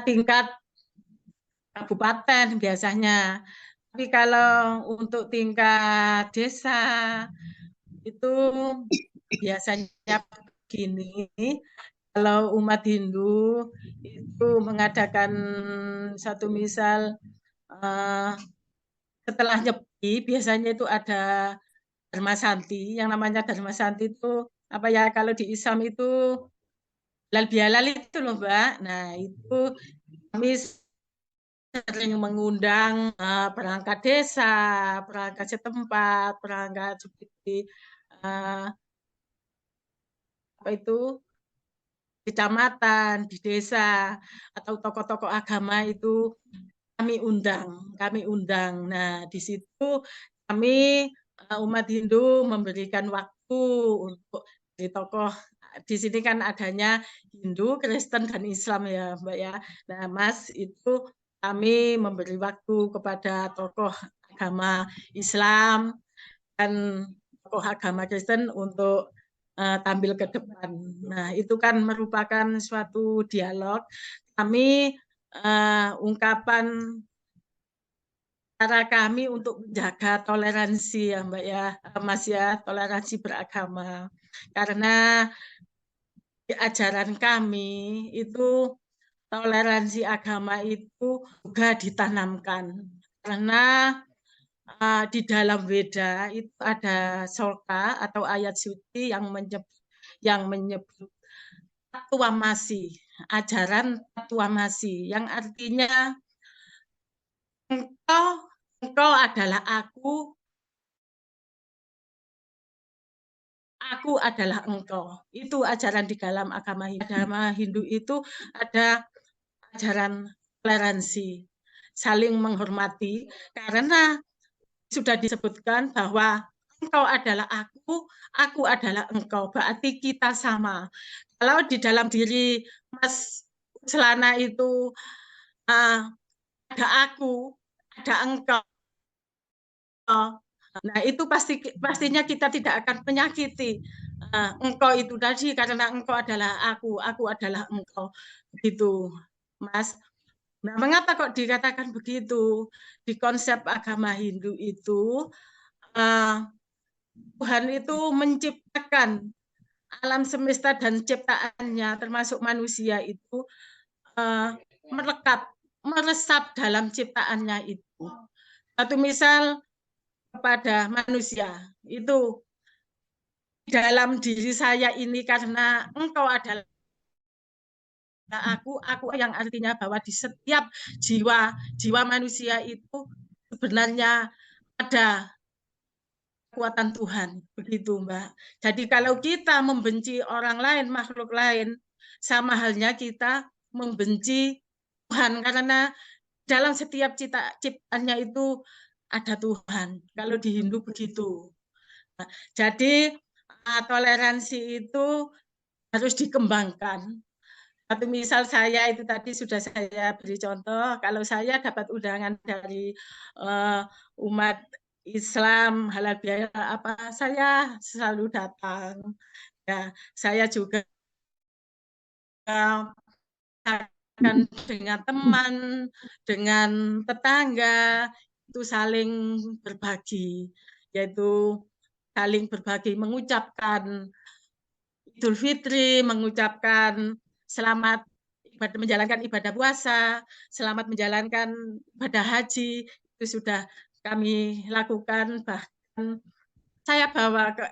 S4: tingkat kabupaten biasanya. Tapi kalau untuk tingkat desa itu biasanya begini, kalau umat Hindu itu mengadakan satu misal setelah nyepi biasanya itu ada Dharma Santi, yang namanya Dharma Santi itu apa ya, kalau di Islam itu halal bihalal itu loh Mbak. Nah itu kami sering mengundang perangkat desa, perangkat setempat, perangkat seperti apa itu kecamatan, di desa, atau tokoh-tokoh agama itu kami undang. Nah, di situ kami umat Hindu memberikan waktu untuk di tokoh. Di sini kan adanya Hindu, Kristen, dan Islam ya, Mbak ya. Nah, Mas, itu kami memberi waktu kepada tokoh agama Islam dan tokoh agama Kristen untuk tampil ke depan. Nah, itu kan merupakan suatu dialog. Kami ungkapan cara kami untuk menjaga toleransi ya Mbak ya, Mas ya, toleransi beragama. Karena di ajaran kami itu toleransi agama itu juga ditanamkan. Karena di dalam Weda itu ada sloka atau ayat suci yang menyebut Tatuamasi, ajaran Tatuamasi, yang artinya engkau adalah aku adalah engkau. Itu ajaran di dalam agama Hindu. Itu ada ajaran toleransi.
S8: saling menghormati, karena sudah disebutkan bahwa engkau adalah aku adalah engkau, berarti kita sama. Kalau di dalam diri Mas Selana itu ada aku, ada engkau, nah itu pastinya kita tidak akan menyakiti engkau itu tadi, karena engkau adalah aku adalah engkau, begitu, Mas. Nah, mengapa kok dikatakan begitu? Di konsep agama Hindu itu Tuhan itu menciptakan alam semesta dan ciptaannya, termasuk manusia itu melekat, meresap dalam ciptaannya itu. Satu misal kepada manusia, itu dalam diri saya ini karena engkau adalah aku yang artinya bahwa di setiap jiwa manusia itu sebenarnya ada kekuatan Tuhan, begitu Mbak. Jadi kalau kita membenci orang lain, makhluk lain, sama halnya kita membenci Tuhan, karena dalam setiap ciptaannya itu ada Tuhan. Kalau di Hindu begitu. Nah, jadi toleransi itu harus dikembangkan. Satu misal saya itu tadi sudah saya beri contoh, kalau saya dapat undangan dari umat Islam, halal bihalal apa, saya selalu datang. Ya, saya juga akan dengan teman, dengan tetangga, itu saling berbagi, yaitu saling berbagi, mengucapkan Idul Fitri, mengucapkan selamat menjalankan ibadah puasa, selamat menjalankan ibadah haji, itu sudah kami lakukan. Bahkan saya bawa ke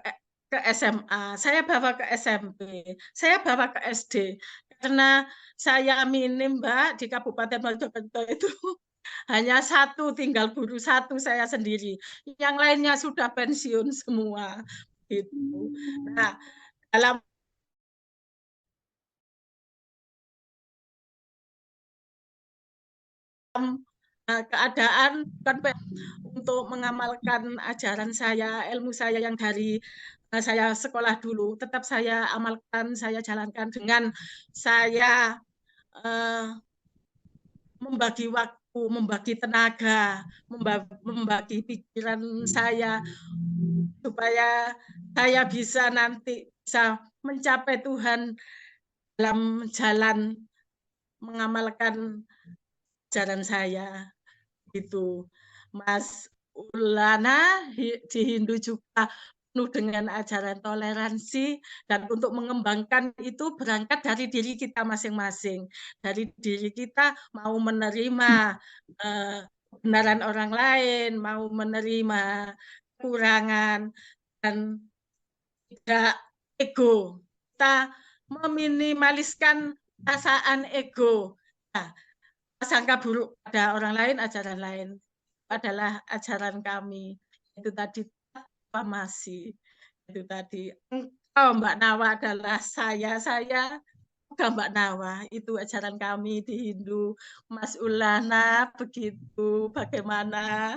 S8: SMA, saya bawa ke SMP, saya bawa ke SD, karena saya minim Mbak di Kabupaten Mojokerto itu hanya satu, tinggal guru satu saya sendiri, yang lainnya sudah pensiun semua. Gitu. Nah, dalam keadaan untuk mengamalkan ajaran saya, ilmu saya yang dari saya sekolah dulu, tetap saya amalkan, saya jalankan dengan saya membagi waktu, membagi tenaga, membagi pikiran saya, supaya saya bisa nanti bisa mencapai Tuhan dalam jalan mengamalkan ajaran saya. Itu Mas Ulana di Hindu juga penuh dengan ajaran toleransi, dan untuk mengembangkan itu berangkat dari diri kita masing-masing, dari diri kita mau menerima kebenaran orang lain, mau menerima kekurangan, dan tidak ego, kita meminimaliskan perasaan ego. Nah, sangka buruk pada orang lain, ajaran lain adalah ajaran kami. Itu tadi masih itu tadi engkau Mbak Nawa adalah saya udah Mbak Nawa, itu ajaran kami di Hindu. Mas Ulana begitu, bagaimana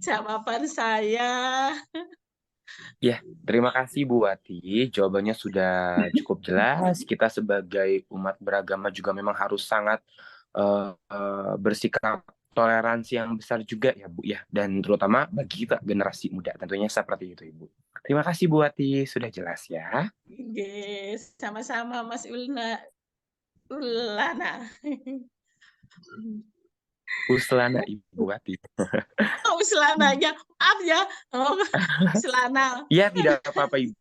S8: jawaban saya?
S3: Ya, terima kasih Bu Wati. Jawabannya sudah cukup jelas. Kita sebagai umat beragama juga memang harus sangat bersikap toleransi yang besar juga ya Bu ya. Dan terutama bagi kita generasi muda tentunya seperti itu Ibu. Terima kasih Bu Wati, sudah jelas ya.
S8: Yes, sama-sama Mas Ulana.
S3: Uslana Ibu Wati.
S8: Oh, Uslananya, maaf ya. Oh, Uslana.
S3: Iya, tidak apa-apa Ibu.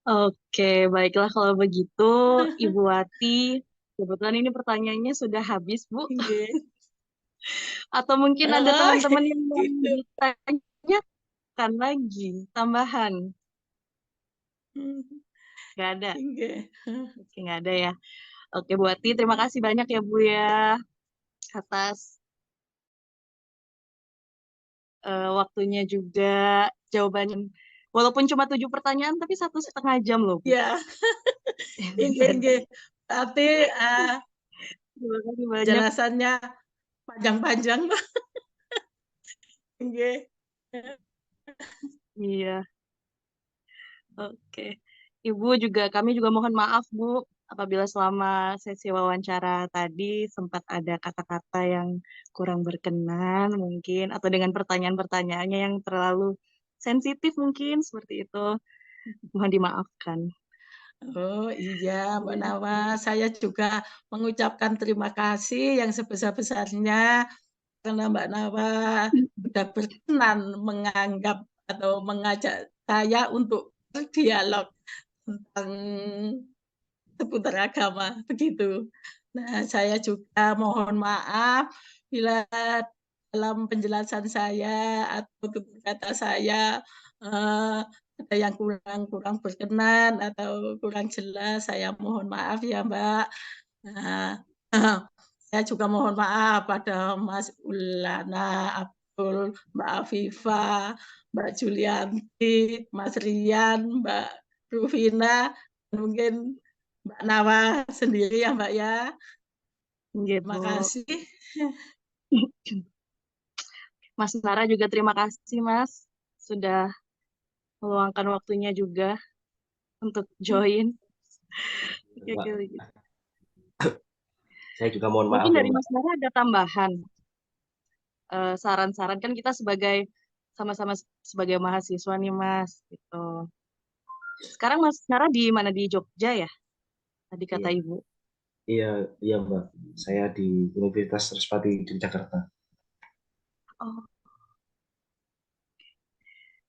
S4: Oke, baiklah kalau begitu Ibu Wati. Kebetulan ini pertanyaannya sudah habis, Bu. Atau mungkin ada teman-teman yang mau ditanyakan lagi, tambahan. Nggak ada? Oke, nggak ada ya. Oke, Bu Wati, terima kasih banyak ya Bu ya atas waktunya juga, jawaban Walaupun cuma 7 pertanyaan, tapi 1,5 jam loh, Bu.
S8: Ya, inge. Berarti
S4: Terima kasih banyak.
S8: jelasannya panjang-panjang. Inge.
S4: Iya. Oke. Ibu juga, kami juga mohon maaf, Bu, apabila selama sesi wawancara tadi sempat ada kata-kata yang kurang berkenan mungkin, atau dengan pertanyaan-pertanyaannya yang terlalu sensitif mungkin, seperti itu. Mohon dimaafkan.
S8: Oh iya, Mbak Nawa, saya juga mengucapkan terima kasih yang sebesar-besarnya karena Mbak Nawa sudah berkenan menganggap atau mengajak saya untuk berdialog tentang seputar agama, begitu. Nah, saya juga mohon maaf bila dalam penjelasan saya atau tutur kata saya ada yang kurang berkenan atau kurang jelas, saya mohon maaf ya Mbak. Nah, saya juga mohon maaf pada Mas Ulana, Abdul, Mbak Afifah, Mbak Julianti, Mas Rian, Mbak Rufina, mungkin Mbak Nawa sendiri ya Mbak ya. Terima kasih.
S4: Mas Nara juga terima kasih Mas sudah meluangkan waktunya juga untuk join.
S9: Saya juga mohon maaf
S4: Mungkin
S9: ya,
S4: dari
S9: Mbak.
S4: Mas Nara ada tambahan saran-saran, kan kita sama-sama sebagai mahasiswa nih Mas gitu. Sekarang Mas Nara di mana, di Jogja ya? Tadi kata
S9: Iya.
S4: Ibu.
S9: Iya Mbak. Saya di Universitas Trisakti di Jakarta.
S4: Oh.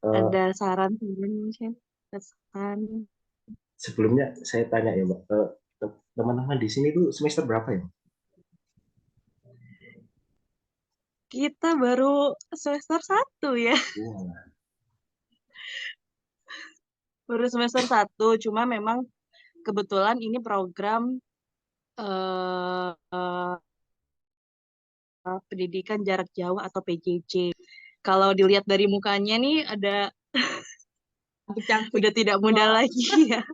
S4: Ada saran mungkin? Pesan.
S9: Sebelumnya saya tanya ya Mbak, teman-teman di sini tuh semester berapa ya?
S4: Kita baru semester 1 ya. Baru semester 1, cuma memang kebetulan ini program pendidikan jarak jauh atau PJJ. Kalau dilihat dari mukanya nih ada udah tidak muda lagi ya.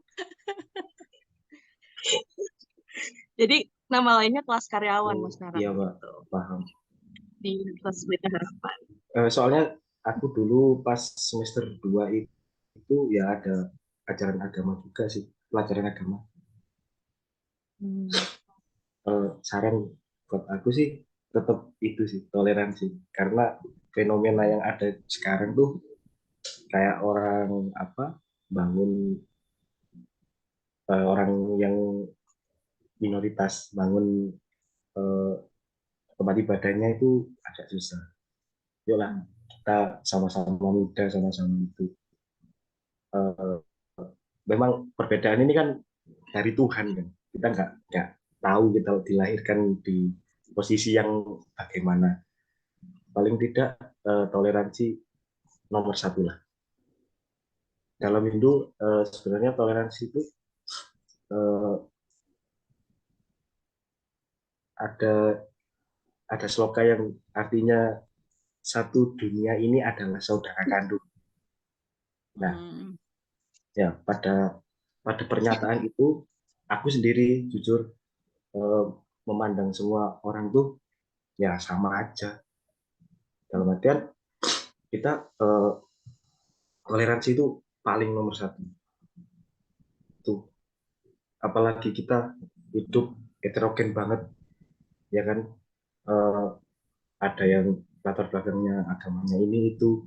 S4: Jadi nama lainnya kelas karyawan Mas Nara.
S9: Iya Mbak, paham.
S4: Di Universitas Pelita Harapan.
S9: Soalnya aku dulu pas semester 2 itu ya ada ajaran agama juga sih, pelajaran agama. Saran buat aku sih tetap itu sih, toleransi. Karena fenomena yang ada sekarang tuh kayak orang bangun orang yang minoritas bangun tempat ibadahnya itu agak susah. Yuklah kita sama-sama muda, sama-sama itu. Memang perbedaan ini kan dari Tuhan kan. Kita nggak tahu kita dilahirkan di posisi yang bagaimana. Paling tidak toleransi nomor 1 lah. Dalam Hindu sebenarnya toleransi itu ada sloka yang artinya satu dunia ini adalah saudara kandung. Nah, ya pada pernyataan itu aku sendiri jujur memandang semua orang tuh ya sama aja. Dalam artian kita toleransi itu paling nomor 1. Tuh, apalagi kita hidup heterogen banget, ya kan? Ada yang latar belakangnya agamanya ini itu,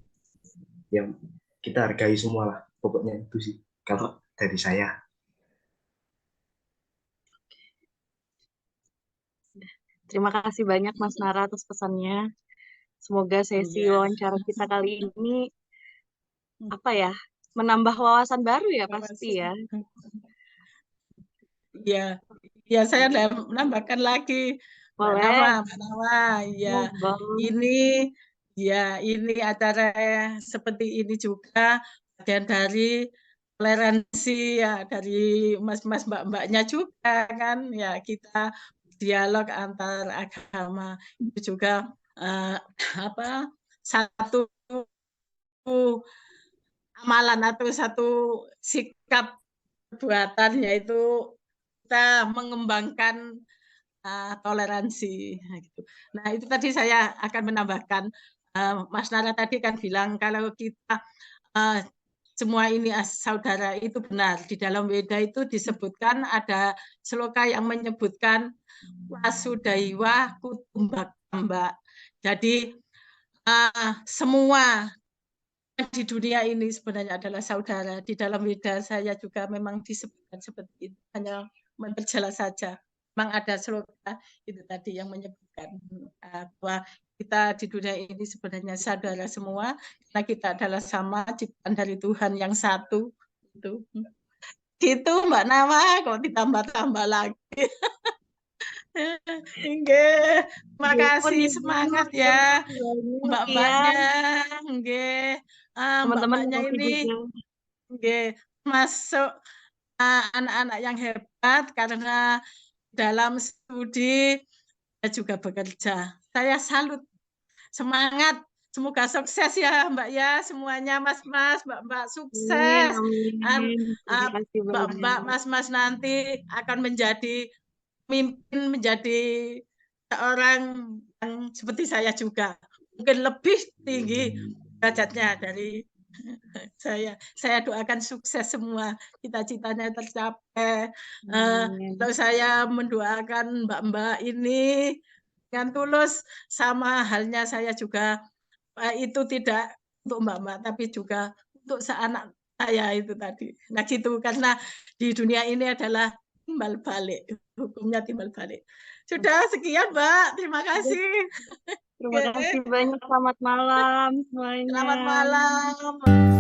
S9: yang kita hargai semua lah. Pokoknya itu sih kalau dari saya.
S4: Terima kasih banyak Mas Nara atas pesannya. Semoga sesi wawancara kita kali ini menambah wawasan baru ya pasti ya.
S8: Iya, saya menambahkan lagi. Mbak Nawa, ya ini acara seperti ini juga bagian dari toleransi ya, dari mas-mas mbak-mbaknya juga kan ya, kita dialog antar agama itu juga satu amalan atau satu sikap perbuatan, yaitu kita mengembangkan toleransi. Gitu. Nah, itu tadi saya akan menambahkan, Mas Nara tadi kan bilang kalau kita semua ini saudara, itu benar. Di dalam Weda itu disebutkan ada sloka yang menyebutkan Wasudaiwa Kutumbakamba. Jadi semua di dunia ini sebenarnya adalah saudara. Di dalam Weda saya juga memang disebutkan seperti itu, hanya memperjelas saja. Memang ada sloka itu tadi yang menyebutkan bahwa kita di dunia ini sebenarnya saudara semua, karena kita adalah sama, ciptaan dari Tuhan yang satu. Itu. Gitu Mbak Nawa, kok ditambah-tambah lagi. Nggih, makasih, semangat ya mbak-mbaknya. Nggih, mbak-mbaknya ini nggih masuk anak-anak yang hebat karena dalam studi juga bekerja. Saya salut, semangat. Semoga sukses ya Mbak ya, semuanya Mas-mas, Mbak-mbak sukses. Mbak-mbak, Mas-mas nanti akan menjadi pemimpin, menjadi seorang yang seperti saya juga. Mungkin lebih tinggi derajatnya dari saya. Saya doakan sukses semua, cita-citanya tercapai. Kalau saya mendoakan mbak-mbak ini dengan tulus, sama halnya saya juga itu tidak untuk mbak-mbak, tapi juga untuk seanak saya itu tadi. Nah gitu, karena di dunia ini adalah timbal balik, hukumnya timbal balik. Sudah sekian Mbak, terima kasih.
S7: Terima kasih banyak, selamat malam semuanya.
S8: Selamat malam.